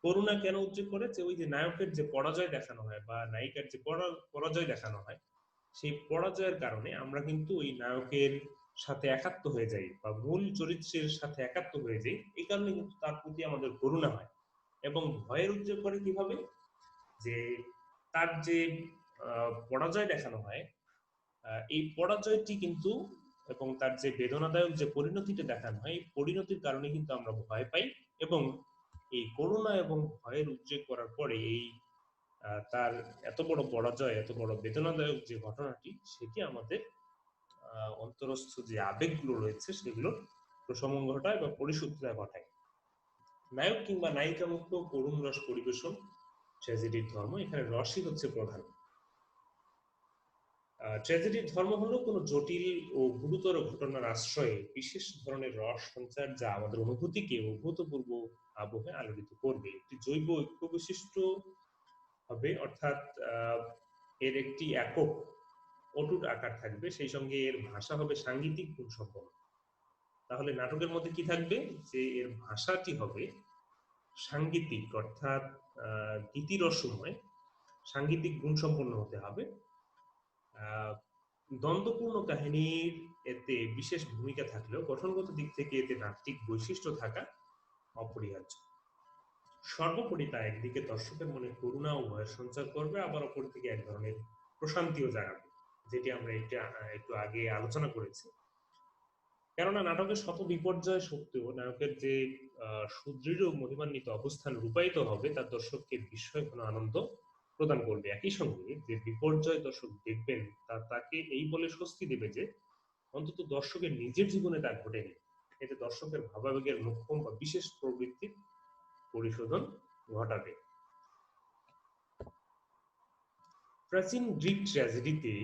Speaker 1: করুণা কেন উদ্রেক করে? যে ওই যে নায়কের যে পরাজয় দেখানো হয় বা নায়িকার যে পরাজয় দেখানো হয়, সেই পরাজয়ের কারণে আমরা কিন্তু ওই নায়কের সাথে একাত্ম হয়ে যাই বা মূল চরিত্রের সাথে একাত্ম হয়ে যাই। এই কারণে কিন্তু তার প্রতি আমাদের করুণা হয়। এবং ভয়ের উদ্রেক করে কিভাবে? যে তার যে পরাজয় দেখানো হয়, এই পরাজয়টি কিন্তু এবং তার যে বেদনাদায়ক যে পরিণতিটা দেখানো হয় এই পরিণতির কারণে কিন্তু আমরা ভয় পাই। এবং এই করুণা এবং ভয়ের উদ্রেক করার পরে এই তার এত বড় পরাজয়, এত বড় বেদনাদায়ক যে ঘটনাটি, সেটি আমাদের অন্তরস্থ যে আবেগগুলো রয়েছে সেগুলো প্রশমন ঘটায় বা পরিশুদ্ধতা ঘটায়। নায়ক কিংবা নায়িকা মুক্ত করুণ রস পরিবেশন ট্র্যাজেডির ধর্ম। এখানে রসই হচ্ছে প্রধান। ট্র্যাজেডির ধর্ম হলো কোনো জটিল ও গুরুতর ঘটনার আশ্রয়ে বিশেষ ধরনের রস সঞ্চার যা আমাদের অনুভূতিকে অভূতপূর্ব আবহে আলোকিত করবে। একটি জৈব ঐক্য বিশিষ্ট হবে, অর্থাৎ এর একটি একক অটুট আকার থাকবে, সেই সঙ্গে এর ভাষা হবে সাংগীতিক গুণসম্পন্ন। তাহলে নাটকের মধ্যে কি থাকবে? যে এর ভাষাটি হবে সাংগীতিক, অর্থাৎ গীতিরসময় সাংগীতিক গুণসম্পন্ন হতে হবে। দ্বন্দ্বপূর্ণ কাহিনীর এতে বিশেষ ভূমিকা থাকলেও গঠনগত দিক থেকে এতে নাট্যিক বৈশিষ্ট্য থাকা অপরিহার্য। সর্বোপরি তা একদিকে দর্শকের মনে করুণা ও ভয়ের সঞ্চার করবে, আবার অপরদিকে এক ধরনের প্রশান্তিও জাগাবে, যেটি আমরা একটু আগে আলোচনা করেছি। কেননা নাটকের শত বিপর্যয় সত্ত্বেও নায়কের যে সুদৃঢ় মহিমান্বিত অবস্থান রূপায়িত হবে তা দর্শককে বিস্ময় কোনো আনন্দ প্রদান করবে। একই সঙ্গে যে বিপর্যয় দর্শক দেখবেন তা তাকে এই বলে স্বস্তি দেবে যে অন্তত দর্শকের নিজের জীবনে তা ঘটেনি। এতে দর্শকের ভাবাবেগের মোক্ষম বা বিশেষ প্রবৃত্তির পরিশোধন ঘটাবে। প্রাচীন গ্রিক ট্র্যাজেডিতে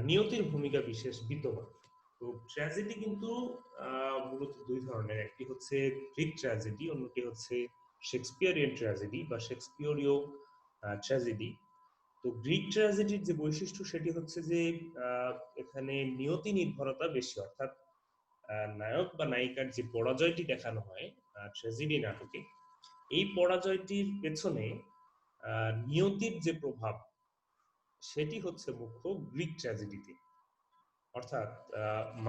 Speaker 1: নিয়তির ভূমিকা বিশেষ বিদ্যমান। তো ট্র্যাজেডি কিন্তু মূলত দুই ধরনের, একটি হচ্ছে গ্রিক ট্র্যাজেডি, অন্যটি হচ্ছে শেক্সপিয়ারিয়ান ট্র্যাজেডি বা শেক্সপিয়রীয় ট্র্যাজেডি। তো গ্রিক ট্র্যাজেডির যে বৈশিষ্ট্য সেটি হচ্ছে যে এখানে নিয়তি নির্ভরতা বেশি, অর্থাৎ নায়ক বা নায়িকার যে পরাজয়টি দেখানো হয় ট্র্যাজেডি নাটকে, এই পরাজয়টির পেছনে নিয়তির যে প্রভাব সেটি হচ্ছে মুখ্য গ্রিক ট্র্যাজেডিতে। অর্থাৎ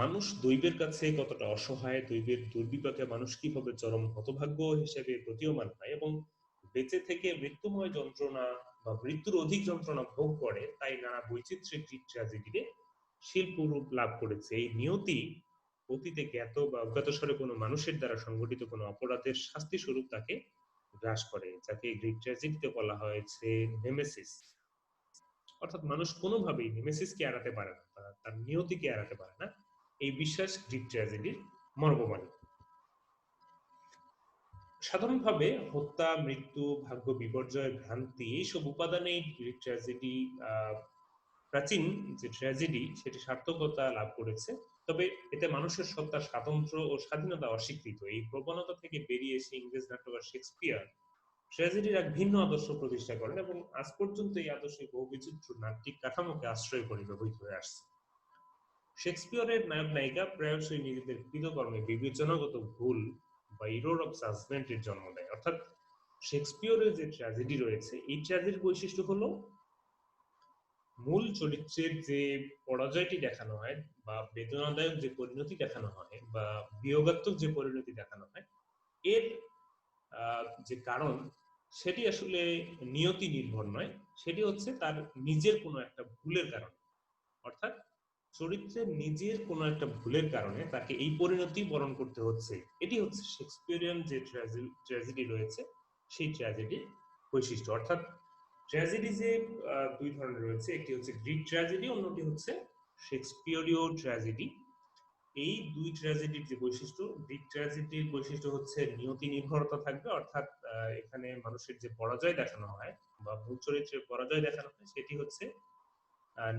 Speaker 1: মানুষ দৈবের কাছে কতটা অসহায়, দৈবের দুর্বিপাকে মানুষ কিভাবে চরম হতভাগ্য হিসেবে প্রতীয়মান হয় এবং বেঁচে থেকে মৃত্যুময় যন্ত্রণা বা মৃত্যুর অধিক যন্ত্রণা ভোগ করে, তাই নানা বৈচিত্র্যে গ্রিক ট্র্যাজেডিতে শিল্প রূপ লাভ করেছে। এই নিয়তি অতীতে জ্ঞাত বা অজ্ঞাতসারে কোনো মানুষের দ্বারা সংঘটিত কোনো অপরাধের শাস্তি স্বরূপ তাকে গ্রাস করে, যাকে গ্রিক ট্র্যাজেডিতে বলা হয়েছে নেমেসিস। অর্থাৎ মানুষ কোনোভাবেই নেমেসিসকে এড়াতে পারে না, তার নিয়তিকে এড়াতে পারে না, এই বিশ্বাস গ্রিক ট্র্যাজেডির মর্মবাণী। সাধারণভাবে হত্যা, মৃত্যু, ভাগ্য বিপর্যয়, ভ্রান্তি এইসব উপাদানেই গ্রিক ট্র্যাজেডি প্রাচীন যে ট্র্যাজেডি সেটি সার্থকতা লাভ করেছে। তবে এতে মানুষের সত্তার স্বাতন্ত্র্য ও স্বাধীনতা অস্বীকৃত। এই প্রবণতা থেকে বেরিয়ে এসে ইংরেজ নাট্যকার শেক্সপিয়ার ট্র্যাজেডির এক ভিন্ন আদর্শ প্রতিষ্ঠা করেন এবং আজ পর্যন্ত এই আদর্শে বহু বিচিত্র নাট্যিক কাঠামোকে আশ্রয় করে ব্যবহৃত হয়ে আসছে। শেক্সপিয়রের নায়ক নায়িকা প্রায়শই নিজেদের কৃতকর্মে বিবেচনাগত ভুল বা ইরোর অফ জাজমেন্টের জন্ম দেয়। অর্থাৎ শেক্সপিয়রের যে ট্র্যাজেডি রয়েছে, এই ট্র্যাজেডির বৈশিষ্ট্য হলো মূল চরিত্রের যে পরাজয়টি দেখানো হয় বা বেদনাদায়ক যে পরিণতি দেখানো হয় বা বিয়োগাত্মক যে পরিণতি দেখানো হয়, এর যে কারণ সেটি আসলে নিয়তি নির্ভর নয়, সেটি হচ্ছে তার নিজের কোনো একটা ভুলের কারণে। অর্থাৎ চরিত্রের নিজের কোনো একটা ভুলের কারণে তাকে এই পরিণতি বরণ করতে হচ্ছে। এটি হচ্ছে শেক্সপিয়ারিয়ান যে ট্র্যাজেডি রয়েছে সেই ট্র্যাজেডির বৈশিষ্ট্য। অর্থাৎ ট্র্যাজেডি যে দুই ধরনের রয়েছে, একটি হচ্ছে গ্রিক ট্র্যাজেডি, অন্যটি হচ্ছে শেক্সপিয়রীয় ট্র্যাজেডি। এই দুই ট্র্যাজেডির যে বৈশিষ্ট্য, গ্রিক ট্র্যাজেডির বৈশিষ্ট্য হচ্ছে নিয়তি নির্ভরতা থাকবে। অর্থাৎ এখানে মানুষের যে পরাজয় দেখানো হয় বা মূল চরিত্রের পরাজয় দেখানো হয় সেটি হচ্ছে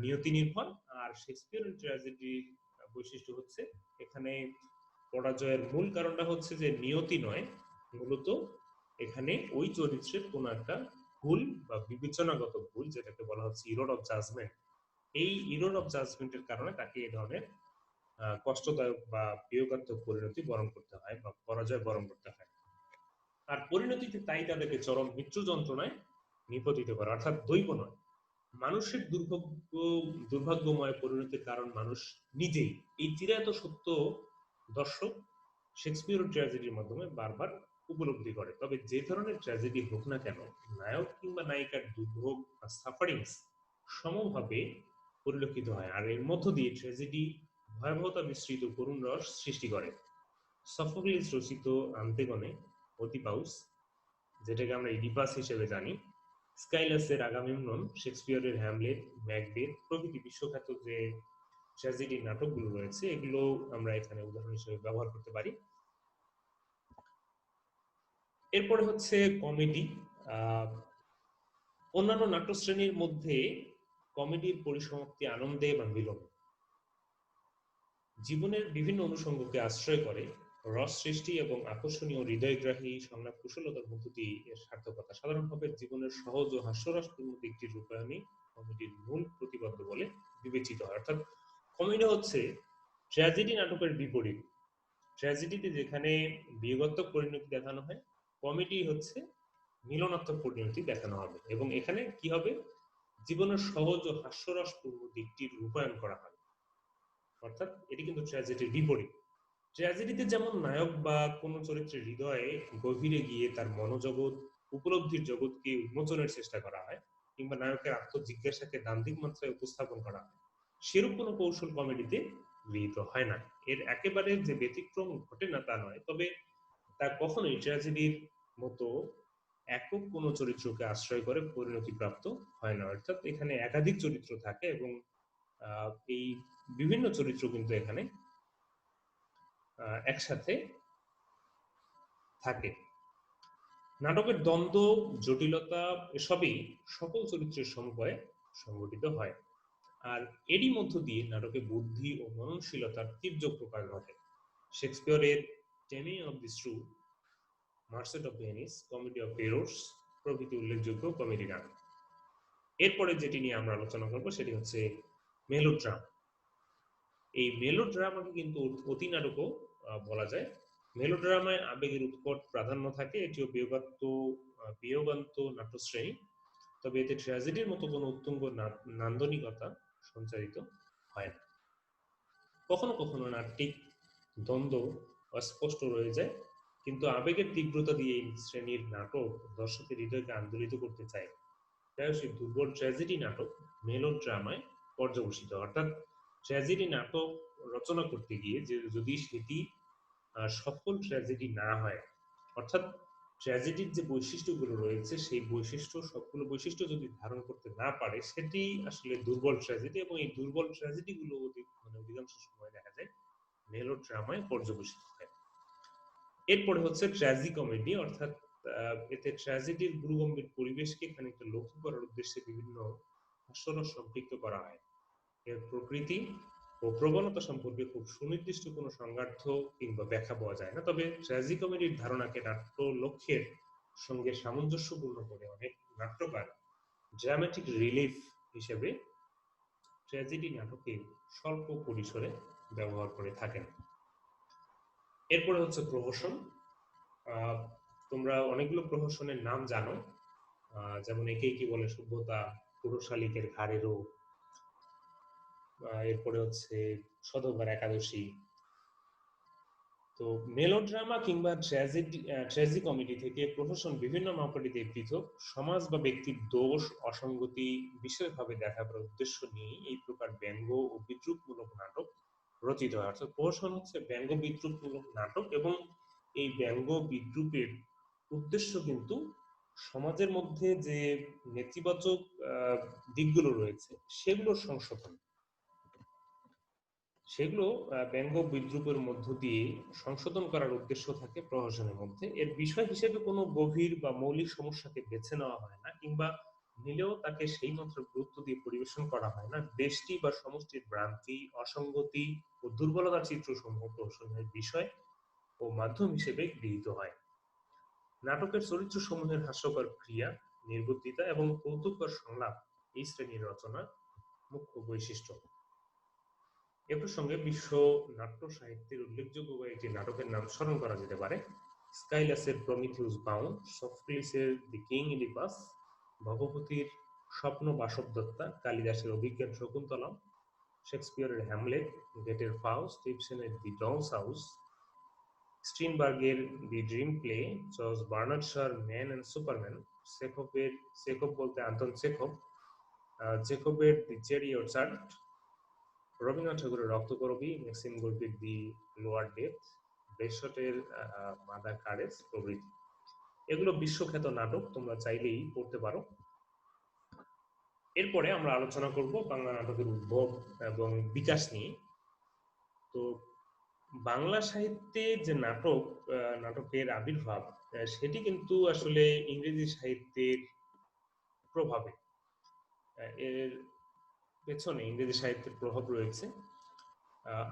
Speaker 1: নিয়তি নির্ভর। আর শেক্সপিয়ারের ট্র্যাজেডির বৈশিষ্ট্য হচ্ছে এখানে পরাজয়ের মূল কারণটা হচ্ছে যে নিয়তি নয়, মূলত এখানে ওই চরিত্রের কোনো একটা ভুল বা বিবেচনাগত ভুল, যেটাকে বলা হচ্ছে ইরর অফ জাজমেন্ট। এই ইরর অফ জাজমেন্টের কারণে তাকে এই ধরনের কষ্টদায়ক বা বিয়োগাত্মক পরিণতি বরণ করতে হয় বা পরাজয় বরণ করতে হয়। আর পরিণতিতে তাই তাদেরকে চরম মৃত্যু যন্ত্রণায় নিপতিত করে। অর্থাৎ দৈব নয়, মানুষের দুর্ভাগ্যময় পরিণতির কারণ মানুষ নিজেই। এই চিরায়ত সত্য দর্শক শেক্সপিয়র ট্র্যাজেডির মাধ্যমে বারবার উপলব্ধি করে। তবে যে ধরনের ট্র্যাজেডি হোক না কেন, নায়ক কিংবা নায়িকার দুর্ভোগ বা সাফারিংস সমভাবে পরিলক্ষিত হয়, আর এর মধ্য দিয়ে ট্র্যাজেডি ভয়াবহতা মিশ্রিত করুণ রস সৃষ্টি করে। সফোক্লিস রচিত আন্তেগনে, ওদিপাউস, যেটাকে আমরা ইডিপাস হিসেবে জানি, স্কাইলাসের আগামেমনন, শেক্সপিয়রের হ্যামলেট, ম্যাকবেথ প্রভৃতি বিশ্বখ্যাত যে ট্র্যাজেডি নাটকগুলো রয়েছে, এগুলো আমরা এখানে উদাহরণ হিসেবে ব্যবহার করতে পারি। এরপরে হচ্ছে কমেডি। অন্যান্য নাট্যশ্রেণীর মধ্যে কমেডির পরিসমাপ্তি আনন্দে বা মিলনে, জীবনের বিভিন্ন অনুষঙ্গকে আশ্রয় করে রস সৃষ্টি এবং আকর্ষণীয় হৃদয়গ্রাহী সংলাপ কুশলতার মধ্য দিয়ে এর সার্থকতা। সাধারণভাবে জীবনের সহজ ও হাস্যরসপূর্ণ দিকটির রূপায়ণই কমেডির মূল প্রতিপাদ্য বলে বিবেচিত হয়। অর্থাৎ কমেডি হচ্ছে ট্র্যাজেডি নাটকের বিপরীত। ট্র্যাজেডিতে যেখানে বিয়োগাত্মক পরিণতি দেখানো হয়, কমেডি হচ্ছে মিলনাত্মক পরিণতি দেখানো হবে এবং এখানে কি হবে, জীবনের সহজ ও হাস্যরসপূর্ণ দিকটির রূপায়ণ করা হয়। অর্থাৎ এটি কিন্তু ট্র্যাজেডির বিপরীত। ট্র্যাজেডিতে যেমন নায়ক বা কোনো চরিত্রের হৃদয়ে গভীরে গিয়ে তার মনোজগৎ, উপলব্ধির জগৎকে উন্মোচনের চেষ্টা করা হয় কিংবা নায়কের আত্মজিজ্ঞাসাকে দান্দিক মাত্রায় উপস্থাপন করা হয়, সেরূপ কোনো কৌশল কমেডিতে গৃহীত হয় না। এর একেবারে যে ব্যতিক্রম ঘটে না তা নয়, তবে তা কখনোই ট্র্যাজেডির মতো একক কোনো চরিত্রকে আশ্রয় করে পরিণতি প্রাপ্ত হয় না। অর্থাৎ এখানে একাধিক চরিত্র থাকে এবং এই বিভিন্ন চরিত্র কিন্তু এখানে একসাথে থাকে। নাটকের দ্বন্দ্ব, জটিলতা এসবই সকল চরিত্রের সমন্বয়ে সংগঠিত হয়, আর এরই মধ্য দিয়ে নাটকে বুদ্ধি ও মননশীলতার তীব্র প্রকাশ ঘটে। শেক্সপিয়রের Taming of the Shrew, Merchant of Venice, Comedy of Errors প্রভৃতি উল্লেখযোগ্য কমেডি গান। এরপরে যেটি নিয়ে আমরা আলোচনা করব সেটি হচ্ছে মেলোড্রাম। এই মেলোড্রামাকে কিন্তু অতি নাটকও বলা যায়। মেলোড্রামায় আবেগের উৎকট প্রাধান্য থাকে, এটিও বিয়োগান্ত নাট্যশ্রেণী। তবে এতে ট্র্যাজেডির মতো কোনো উত্তুঙ্গ নান্দনিকতা সঞ্চারিত হয় না। কখনো কখনো নাট্যিক দ্বন্দ্ব অস্পষ্ট রয়ে যায়, কিন্তু আবেগের তীব্রতা দিয়ে এই শ্রেণীর নাটক দর্শকের হৃদয়কে আন্দোলিত করতে চায়। প্রায়শই দুর্বল ট্র্যাজেডি নাটক মেলোড্রামায় পর্যবসিত, অর্থাৎ ট্র্যাজেডি নাটক রচনা করতে গিয়ে যদি সেটি সফল ট্র্যাজেডি না হয়, অর্থাৎ ট্র্যাজেডির যে বৈশিষ্ট্যগুলো রয়েছে সেই সবগুলো বৈশিষ্ট্য যদি ধারণ করতে না পারে, সেটি আসলে দুর্বল ট্র্যাজেডি, এবং এই দুর্বল ট্র্যাজেডিগুলো অধিকাংশ সময় দেখা যায় মেলোড্রামায় পর্যবসিত হয়। এরপরে হচ্ছে ট্র্যাজি কমেডি, অর্থাৎ এতে ট্র্যাজেডির গুরুগম্ভীর পরিবেশকে খানিকটা লক্ষ্য করার উদ্দেশ্যে বিভিন্ন হাস্যরস সম্পৃক্ত করা হয়। এর প্রকৃতি ও প্রবণতা সম্পর্কে খুব সুনির্দিষ্ট কোনো সংজ্ঞার্থ কিংবা ব্যাখ্যা পাওয়া যায় না, তবে ট্র্যাজি কমেডির ধারণাকে নাট্য লক্ষ্যের সঙ্গে সামঞ্জস্যপূর্ণ করে অনেক নাট্যকার ড্রামাটিক রিলিফ হিসেবে ট্র্যাজেডি নাটকে স্বল্প পরিসরে ব্যবহার করে থাকেন। এরপরে হচ্ছে প্রহসন। তোমরা অনেকগুলো প্রহসনের নাম জানো, যেমন একেই কি বলে সভ্যতা, পুরো শালিকের ঘাড়েরও, এরপরে হচ্ছে সধবার একাদশী। তো মেলোড্রামা কিংবা ট্র্যাজি কমেডি থেকে প্রহসন বিভিন্ন মাপকাঠিতে পৃথক। সমাজ বা ব্যক্তির দোষ অসঙ্গতি বিশেষভাবে দেখাবার উদ্দেশ্য নিয়ে এই প্রকার ব্যঙ্গ ও বিদ্রূপমূলক নাটক রচিত হয়। অর্থাৎ প্রহসন হচ্ছে ব্যঙ্গ বিদ্রূপমূলক নাটক, এবং এই ব্যঙ্গ বিদ্রূপের উদ্দেশ্য কিন্তু সমাজের মধ্যে যে নেতিবাচক দিকগুলো রয়েছে সেগুলোর সংশোধন। সেগুলো ব্যঙ্গ বিদ্রূপের মধ্য দিয়ে সংশোধন করার উদ্দেশ্য থাকে প্রহসনের মধ্যে। এর বিষয় হিসেবে কোনো গভীর বা মৌলিক সমস্যাকে বেছে নেওয়া হয় না, কিংবা নিলেও তাকে সেই মাত্র গুরুত্ব দিয়ে পরিবেশন করা হয় না। দেশটি বা সমষ্টির ভ্রান্তি, অসঙ্গতি ও দুর্বলতার চিত্রসমূহ প্রহসনের বিষয় ও মাধ্যম হিসেবে গৃহীত হয়। নাটকের চরিত্র সমূহের হাস্যকর ক্রিয়া, নির্বুদ্ধিতা এবং কৌতুককর সংলাপ এই শ্রেণীর রচনার মুখ্য বৈশিষ্ট্য। এ প্রসঙ্গে বিশ্ব নাট্য সাহিত্যের উল্লেখযোগ্য কয়েকটি নাটকের নাম স্মরণ করা যেতে পারে: স্কাইলাসের প্রমিথিউস বাউন্ড, সফোক্লিসের দি কিং ইডিপাস, ভগবতীর স্বপ্ন বাসবদত্তা, কালিদাসের অভিজ্ঞান শকুন্তলা, শেক্সপিয়রের হ্যামলেট, গেটের ফাউস্ট, ইবসেনের দি ডলস হাউস, স্ট্রিনবার্গের the Dream Play, George Bernard শার ম্যান অ্যান্ড সুপারম্যান, চেখভ বলতে আন্তন চেখভের দি চেরি অর্চার্ড, রবীন্দ্রনাথ ঠাকুরের রক্তকরবী, ম্যাক্সিম গোর্কির দি লোয়ার ডেথ, বেশটের মাদার কারেজ প্রভৃতি। এগুলো বিশ্বখ্যাত নাটক, তোমরা চাইলেই পড়তে পারো। এরপরে আমরা আলোচনা করব বাংলা নাটকের উদ্ভব এবং বিকাশ নিয়ে। তো বাংলা সাহিত্যে যে নাটকের আবির্ভাব, সেটি কিন্তু আসলে ইংরেজি সাহিত্যের প্রভাবে। এর পেছনে ইংরেজি সাহিত্যের প্রভাব রয়েছে।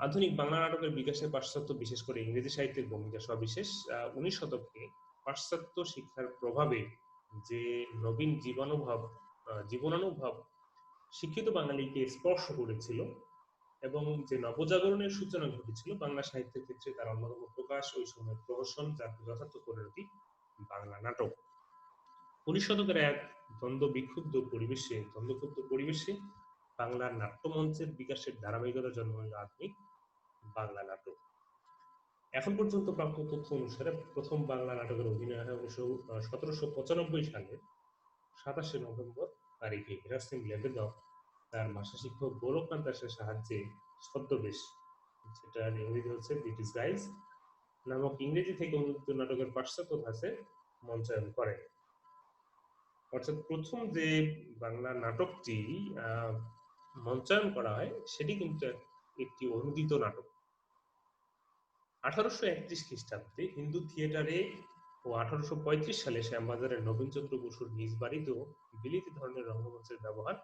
Speaker 1: আধুনিক বাংলা নাটকের বিকাশে পাশ্চাত্য, বিশেষ করে ইংরেজি সাহিত্যের ভূমিকা সবিশেষ। 19 শতকে পাশ্চাত্য শিক্ষার প্রভাবে যে নবীন জীবনানুভব শিক্ষিত বাঙালিকে স্পর্শ করেছিল এবং যে নবজাগরণের সূচনা ঘটেছিল বাংলা সাহিত্যের ক্ষেত্রে, তার অন্যতম প্রকাশ ওই সময়ের প্রহসন, যার যথার্থ পরিণতি বাংলা নাটক। 19 শতকের এক দ্বন্দ্বক্ষুব্ধ পরিবেশে বাংলার নাট্যমঞ্চের বিকাশের ধারাবাহিকতা জন্ম নিল আধুনিক বাংলা নাটক। এখন পর্যন্ত প্রাপ্ত তথ্য অনুসারে প্রথম বাংলা নাটকের অভিনয় হয় 1795 সালের 27শে নভেম্বর তারিখে কেরোসিন লেবেদভ তার ভাষা শিক্ষক গোলকনাথ দাসের সাহায্যে ছদ্মবেশ, যেটা ইংরেজি হচ্ছে দি ডিসগাইজ নামক ইংরেজি থেকে অনুদিত নাটকের পাশ্চাত্য ধাঁচে মঞ্চায়ন করেন। অর্থাৎ প্রথম যে বাংলা নাটকটি মঞ্চায়ন করা হয় সেটি কিন্তু একটি অনুদিত নাটক। 1831 খ্রিস্টাব্দে হিন্দু থিয়েটারে ও 1835 সালে শ্যামবাজারের নবীনচন্দ্র বসুর নিজ বাড়িতেও বিলিতি ধরনের রঙ্গমঞ্চের ব্যবহার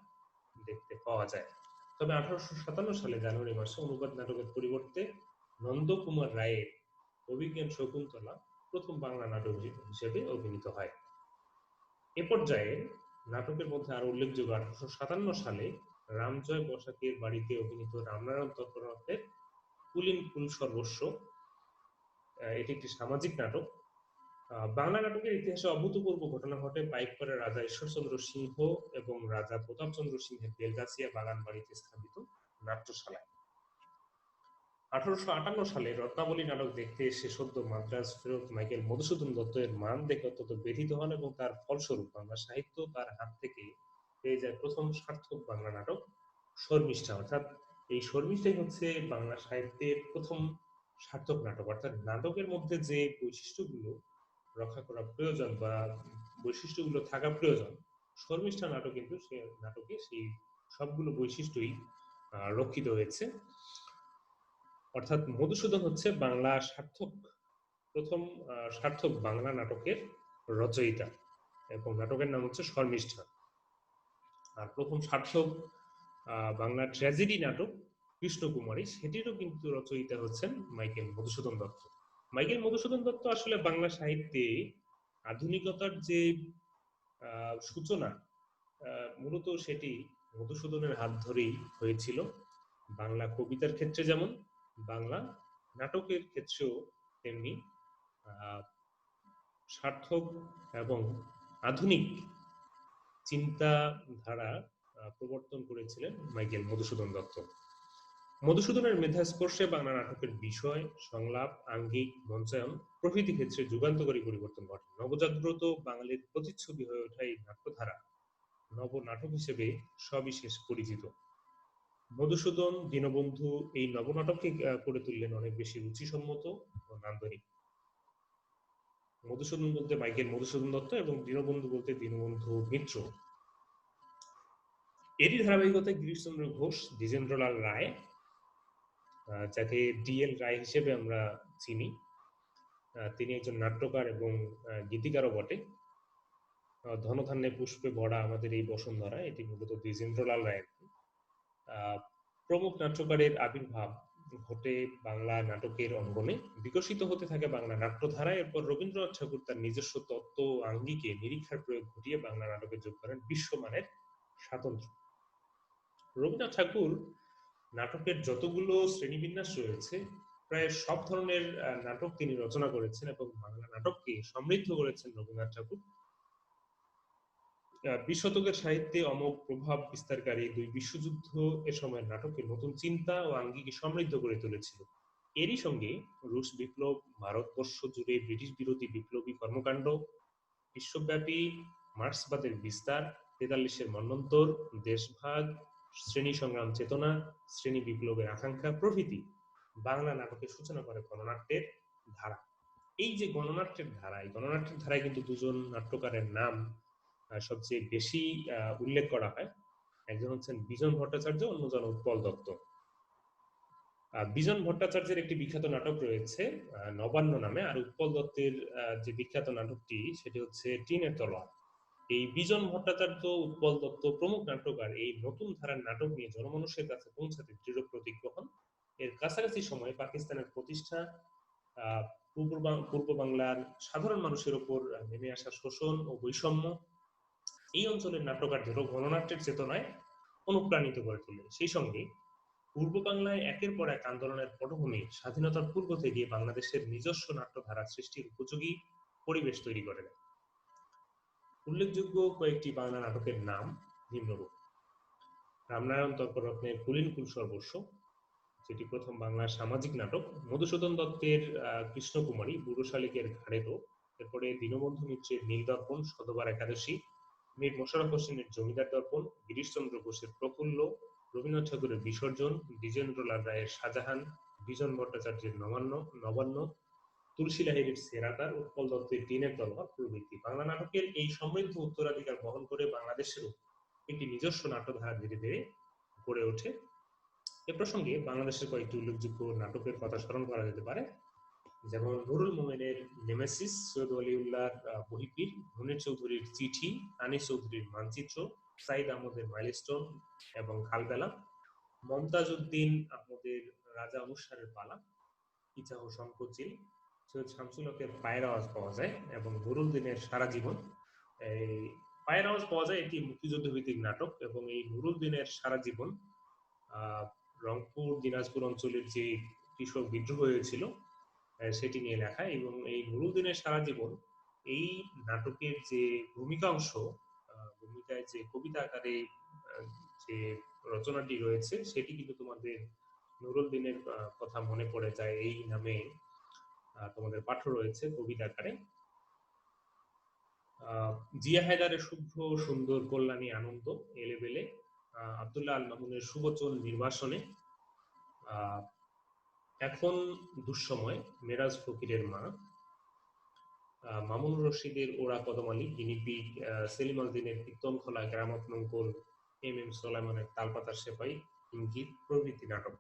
Speaker 1: দেখতে পাওয়া যায়। তবে 1857 সালে জানুয়ারি মাসে অনুবাদ নাটকের পরিবর্তে নন্দকুমার রায়ের অভিজ্ঞান শকুন্তলা প্রথম বাংলা নাটক হিসেবে অভিনীত হয়। এ পর্যায়ে নাটকের মধ্যে আরো উল্লেখযোগ্য 1857 সালে রামজয় বসাকের বাড়িতে অভিনীত রামনারায়ণ তৎপরনাথের কুলীন কুল সর্বস্ব। এটি একটি সামাজিক নাটক। বাংলা নাটকের ইতিহাসে অভূতপূর্ব ঘটনা ঘটে পাইকপাড়ার রাজা ঈশ্বরচন্দ্র সিংহ এবং রাজা প্রতাপচন্দ্র সিংহের বেলগাছিয়া বাগান বাড়িতে স্থাপিত নাট্যশালায়। 1858 সালে রত্নাবলী নাটক দেখতে এসে সদ্য মাদ্রাজ ফেরত মাইকেল মধুসূদন দত্ত এর মান দেখে অত্যন্ত ব্যথিত হন এবং তার ফলস্বরূপ বাংলা সাহিত্য তার হাত থেকে পেয়ে যায় প্রথম সার্থক বাংলা নাটক শর্মিষ্ঠা। অর্থাৎ এই শর্মিষ্ঠাই হচ্ছে বাংলা সাহিত্যের প্রথম সার্থক নাটক। অর্থাৎ নাটকের মধ্যে যে বৈশিষ্ট্যগুলো রক্ষা করা প্রয়োজন বা বৈশিষ্ট্যগুলো থাকা প্রয়োজন, শর্মিষ্ঠা নাটক কিন্তু সে নাটকে সেই সবগুলো বৈশিষ্ট্যই রক্ষিত হয়েছে। অর্থাৎ মধুসূদন হচ্ছে বাংলা সার্থক প্রথম সার্থক বাংলা নাটকের রচয়িতা এবং নাটকের নাম হচ্ছে শর্মিষ্ঠা। আর প্রথম সার্থক বাংলা ট্র্যাজেডি নাটক কৃষ্ণকুমারী, সেটিরও কিন্তু রচয়িতা হচ্ছেন মাইকেল মধুসূদন দত্ত। মাইকেল মধুসূদন দত্ত আসলে বাংলা সাহিত্যে আধুনিকতার যে সূচনা, মূলত সেটি মধুসূদনের হাত ধরেই হয়েছিল। বাংলা কবিতার ক্ষেত্রে যেমন, বাংলা নাটকের ক্ষেত্রেও তেমনি সার্থক এবং আধুনিক চিন্তাধারা প্রবর্তন করেছিলেন মাইকেল মধুসূদন দত্ত। মধুসূদনের মেধাস্পর্শে বাংলা নাটকের বিষয়, সংলাপ, আঙ্গিক, মঞ্চায়ন প্রভৃতি ক্ষেত্রে যুগান্তকারী পরিবর্তন ঘটে। নবজাগ্রত বাঙালির প্রতিচ্ছবি হয়ে ওঠা এই নাট্যধারা নব নাটক হিসেবে সবিশেষ পরিচিত। মধুসূদন দীনবন্ধু এই নবনাটককে করে তুললেন অনেক বেশি রুচিসম্মত ও নান্দনিক। মধুসূদন বলতে মাইকেল মধুসূদন দত্ত এবং দীনবন্ধু বলতে দীনবন্ধু মিত্র। এরই ধারাবাহিকতায় গিরিশচন্দ্র ঘোষ, দ্বিজেন্দ্রলাল রায়, যাকে ডিএল রায় হিসেবে আমরা চিনি, তিনি একজন নাট্যকার এবং গীতিকারও বটে। ধনধান্যে পুষ্পে ভরা আমাদের এই বসুন্ধরা, এটি মূলত দ্বিজেন্দ্রলাল রায়ের। প্রমুখ নাট্যকারের আবির্ভাব ঘটে বাংলা নাটকের অঙ্গনে, বিকশিত হতে থাকে বাংলা নাট্যধারা। এরপর রবীন্দ্রনাথ ঠাকুর তার নিজস্ব তত্ত্ব ও আঙ্গিকে নিরীক্ষার প্রয়োগ ঘটিয়ে বাংলা নাটকে যোগ করেন বিশ্বমানের স্বাতন্ত্র্য। রবীন্দ্রনাথ ঠাকুর নাটকের যতগুলো শ্রেণীবিন্যাস রয়েছে, প্রায় সব ধরনের নাটক তিনি রচনা করেছেন এবং বাংলা নাটককে সমৃদ্ধ করেছেন রবীন্দ্রনাথ ঠাকুর। 20 শতকের সাহিত্যে অমোঘ প্রভাব বিস্তারকারী দুই বিশ্বযুদ্ধ এ সময়ের নাটকে নতুন চিন্তা ও আঙ্গিকে সমৃদ্ধ করে তুলেছিল। এরই সঙ্গে রুশ বিপ্লব, ভারতবর্ষ জুড়ে ব্রিটিশ বিরোধী বিপ্লবী কর্মকাণ্ড, বিশ্বব্যাপী মার্ক্সবাদের বিস্তার, 43-এর মন্বন্তর, দেশভাগ, শ্রেণী সংগ্রাম চেতনা, শ্রেণী বিপ্লবের আকাঙ্ক্ষা প্রভৃতি বাংলা নাটকের সূচনা করে গণনাট্যের ধারা। এই যে গণনাট্যের ধারা, এই গণনাট্যের ধারায় কিন্তু দুজন নাট্যকারের নাম সবচেয়ে বেশি উল্লেখ করা হয়। একজন হচ্ছেন বিজন ভট্টাচার্য, অন্যজন উৎপল দত্ত। বিজন ভট্টাচার্যের একটি বিখ্যাত নাটক রয়েছে নবান্ন নামে, আর উৎপল দত্তের যে বিখ্যাত নাটকটি সেটি হচ্ছে টিনের তলোয়ার। এই বিজন ভট্টাচার্য, উৎপল দত্ত প্রমুখ নাট্যকার এই নতুন ধারার নাটক নিয়ে জনমানুষের কাছে পৌঁছাতে দৃঢ় প্রতিজ্ঞ হন। এর কাছাকাছি সময়ে পাকিস্তানের প্রতিষ্ঠা, পূর্ব বাংলার সাধারণ মানুষের উপর নেমে আসা শোষণ ও বৈষম্য এই অঞ্চলের নাট্যকারদেরও গণনাট্যের চেতনায় অনুপ্রাণিত করে তোলে। সেই সঙ্গে পূর্ব বাংলায় একের পর এক আন্দোলনের পটভূমি স্বাধীনতার পূর্ব থেকে বাংলাদেশের নিজস্ব নাট্যধারা সৃষ্টির উপযোগী পরিবেশ তৈরি করে দেয়। উল্লেখযোগ্য কয়েকটি বাংলা নাটকের নাম নিম্নরূপ: রামনারায়ণ তর্করত্নের কুলীন কুল সর্বস্ব, যেটি প্রথম বাংলার সামাজিক নাটক। মধুসূদন দত্তের কৃষ্ণকুমারী, বুড়ো শালিকের ঘাড়েরও। এরপরে দীনবন্ধু মিত্রের নীলদর্পণ, শতবার একাদশী, মীর মোশাররফ হোসেনের জমিদার দর্পণ, গিরিশচন্দ্র ঘোষের প্রফুল্ল, রবীন্দ্রনাথ ঠাকুরের বিসর্জন, দ্বিজেন্দ্রলাল রায়ের শাহজাহান, বিজন ভট্টাচার্যের নবান্ন, তুলসী লাহিড়ীর সেরাদার, উৎপল দত্তের টিনের তলোয়ার প্রভৃতি। বাংলা নাটকের এই সমৃদ্ধ উত্তরাধিকার বহন করে বাংলাদেশেরও একটি নিজস্ব নাট্যধারা ধীরে ধীরে গড়ে ওঠে। এ প্রসঙ্গে বাংলাদেশের কয়েকটি উল্লেখযোগ্য নাটকের কথা স্মরণ করা যেতে পারে, যেমন নুরুল মোমেনের নেমেসিস, সৈয়দ ওয়ালিউল্লাহর বহিঃপীর, মুনীর চৌধুরীর চিঠি, আনিস চৌধুরীর মানচিত্র, সাইদ আহমদের মাইলস্টোন এবং খালবেলা, মমতাজ উদ্দিন আহমদের রাজা অনুসারের পালা, ইচাহ শঙ্কচিল, সৈয়দ শামসুল হকের পায়ের আওয়াজ পাওয়া যায় এবং নুরুল দিনের সারা জীবন। এই পায়ের আওয়াজ পাওয়া যায় এটি মুক্তিযুদ্ধ ভিত্তিক নাটক এবং এই নুরুল দিনের সারা জীবন রংপুর দিনাজপুর অঞ্চলের যে কৃষক বিদ্রোহ হয়েছিল সেটি নিয়ে লেখা। এবং এই নুরুল দিনের সারা জীবন এই নাটকের যে ভূমিকা অংশ, ভূমিকায় যে কবিতা আকারে যে রচনাটি রয়েছে সেটি কিন্তু তোমাদের নুরুল দিনের কথা মনে পড়ে যায় এই নামে তোমাদের পাঠ্য রয়েছে কবিতা আকারে। জিয়া হায়দারের শুভ্র সুন্দর কল্যাণী আনন্দ এলেবেলে, আব্দুল্লাহ আল মামুনের সুবচন নির্বাসনে, এখন দুঃসময় মেরাজ ফকিরের মা, মামুনুর রশিদের ওরা কদমালি, গিনিপিগ, সেলিম আল দিনের কীর্তন খোলা, কেরামত মঙ্গল, এম সোলাইমানের তালপাতার সেপাই, ইঙ্গিত প্রভৃতি নাটক।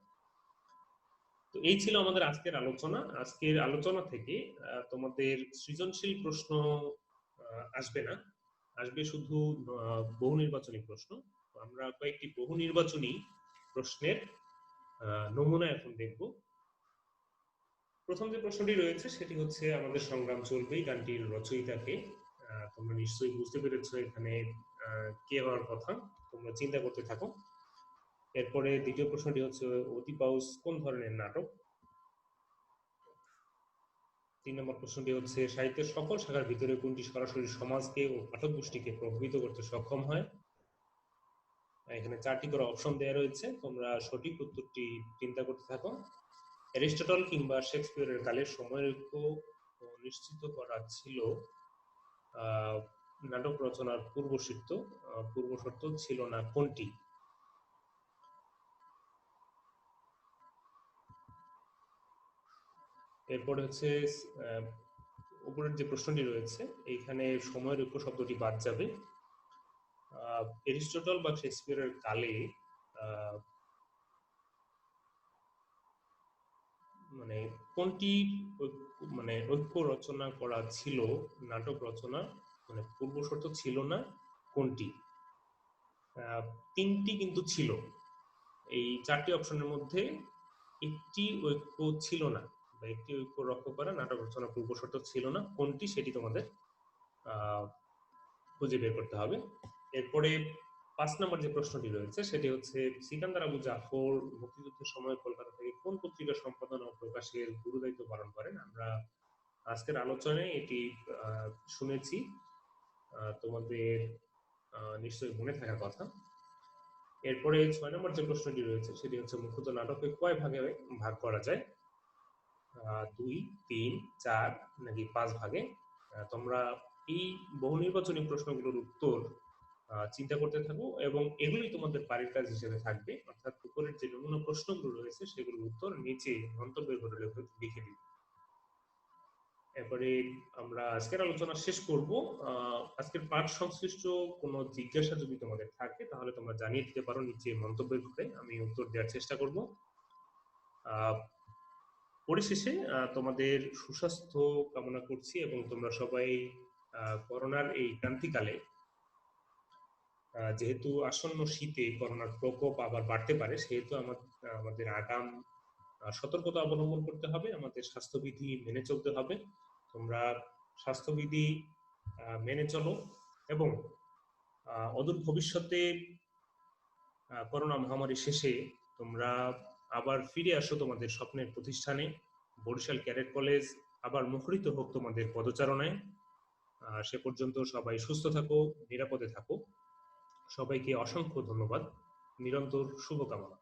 Speaker 1: তো এই ছিল আমাদের আজকের আলোচনা। আজকের আলোচনা থেকে তোমাদের সৃজনশীল প্রশ্ন আসবে না, আসবে শুধু বহু নির্বাচনী প্রশ্ন। আমরা কয়েকটি বহু নির্বাচনী প্রশ্নের নমুনা এখন দেখব। প্রথম যে প্রশ্নটি রয়েছে সেটি হচ্ছে, আমাদের সংগ্রাম চলবেই গানটির রচয়িতাকে। তোমরা নিশ্চয়ই বুঝতে পেরেছো এখানে কে হওয়ার কথা, তোমরা চিন্তা করতে থাকো। এরপরে দ্বিতীয় প্রশ্নটি হচ্ছে, অতিপাউস কোন ধরনের নাটক? 3 নম্বর প্রশ্নটি হচ্ছে, সাহিত্যের সকল শাখার ভিতরে কোনটি সরাসরি সমাজকে ও পাঠক গোষ্ঠীকে প্রভাবিত করতে সক্ষম হয়? এখানে 4টি করে অপশন দেওয়া রয়েছে, তোমরা সঠিক উত্তরটি চিন্তা করতে থাকো। অ্যারিস্টটল কিংবা শেক্সপিয়রের কালে সময়ের ঐক্য নিশ্চিত করা ছিল নাটক রচনার পূর্বশর্ত ছিল না কোনটি? এরপরে হচ্ছে উপরের যে প্রশ্নটি রয়েছে এইখানে সময়ের ঐক্য শব্দটি বাদ যাবে। অ্যারিস্টটল বা শেক্সপিয়রের কালে মানে কোনটি ঐক্য রচনা করা ছিল, নাটক রচনা মানে পূর্বশর্ত ছিল না কোনটি? 3টি কিন্তু ছিল। এই 4টি অপশনের মধ্যে একটি ঐক্য ছিল না, বা একটি ঐক্য রক্ষা করা নাটক রচনা পূর্বশর্ত ছিল না, কোনটি সেটি তোমাদের খুঁজে বের করতে হবে। এরপরে 5 নম্বর যে প্রশ্নটি রয়েছে সেটি হচ্ছে, সিকান্দার আবু জাফর মুক্তিযুদ্ধের সময় কলকাতা থেকে কোন পত্রিকা সম্পাদনা ও প্রকাশের গুরুদায়িত্ব পালন করেন? আমরা আজকের আলোচনায় এটি শুনেছি, তোমাদের নিশ্চয়ই মনে থাকার কথা। এরপরে 6 নম্বর যে প্রশ্নটি রয়েছে সেটি হচ্ছে, মুখ্যত নাটকে কয় ভাগে ভাগ করা যায়? 2, 3, 4 নাকি 5 ভাগে? তোমরা এই বহু নির্বাচনী প্রশ্নগুলোর উত্তর চিন্তা করতে থাকো এবং এগুলোই তোমাদের বাড়ির কাজ হিসেবে থাকবে, অর্থাৎ উপরের যে নমুনা প্রশ্নগুলো রয়েছে সেগুলোর উত্তর নিচে মন্তব্যের ঘরে লিখে দিবে। এরপরে আমরা আজকের আলোচনা শেষ করব। আজকের পাঠ সংশ্লিষ্ট কোনো জিজ্ঞাসা যদি তোমাদের থাকে তাহলে তোমরা জানিয়ে দিতে পারো নিচে মন্তব্যের ঘরে, আমি উত্তর দেওয়ার চেষ্টা করব। পরিশেষে তোমাদের সুস্বাস্থ্য কামনা করছি এবং তোমরা সবাই করোনার এই ক্রান্তিকালে, যেহেতু আসন্ন শীতে করোনার প্রকোপ আবার বাড়তে পারে, সেহেতু আমাদের আগাম সতর্কতা অবলম্বন করতে হবে, আমাদের স্বাস্থ্যবিধি মেনে চলতে হবে। তোমরা স্বাস্থ্যবিধি মেনে চলো এবং অদূর ভবিষ্যতে করোনা মহামারী শেষে তোমরা আবার ফিরে আসো তোমাদের স্বপ্নের প্রতিষ্ঠানে। বরিশাল ক্যাডেট কলেজ আবার মুখরিত হোক তোমাদের পদচারণায়। সে পর্যন্ত সবাই সুস্থ থাকো, নিরাপদে থাকো। সবাইকে অসংখ্য ধন্যবাদ, নিরন্তর শুভকামনা।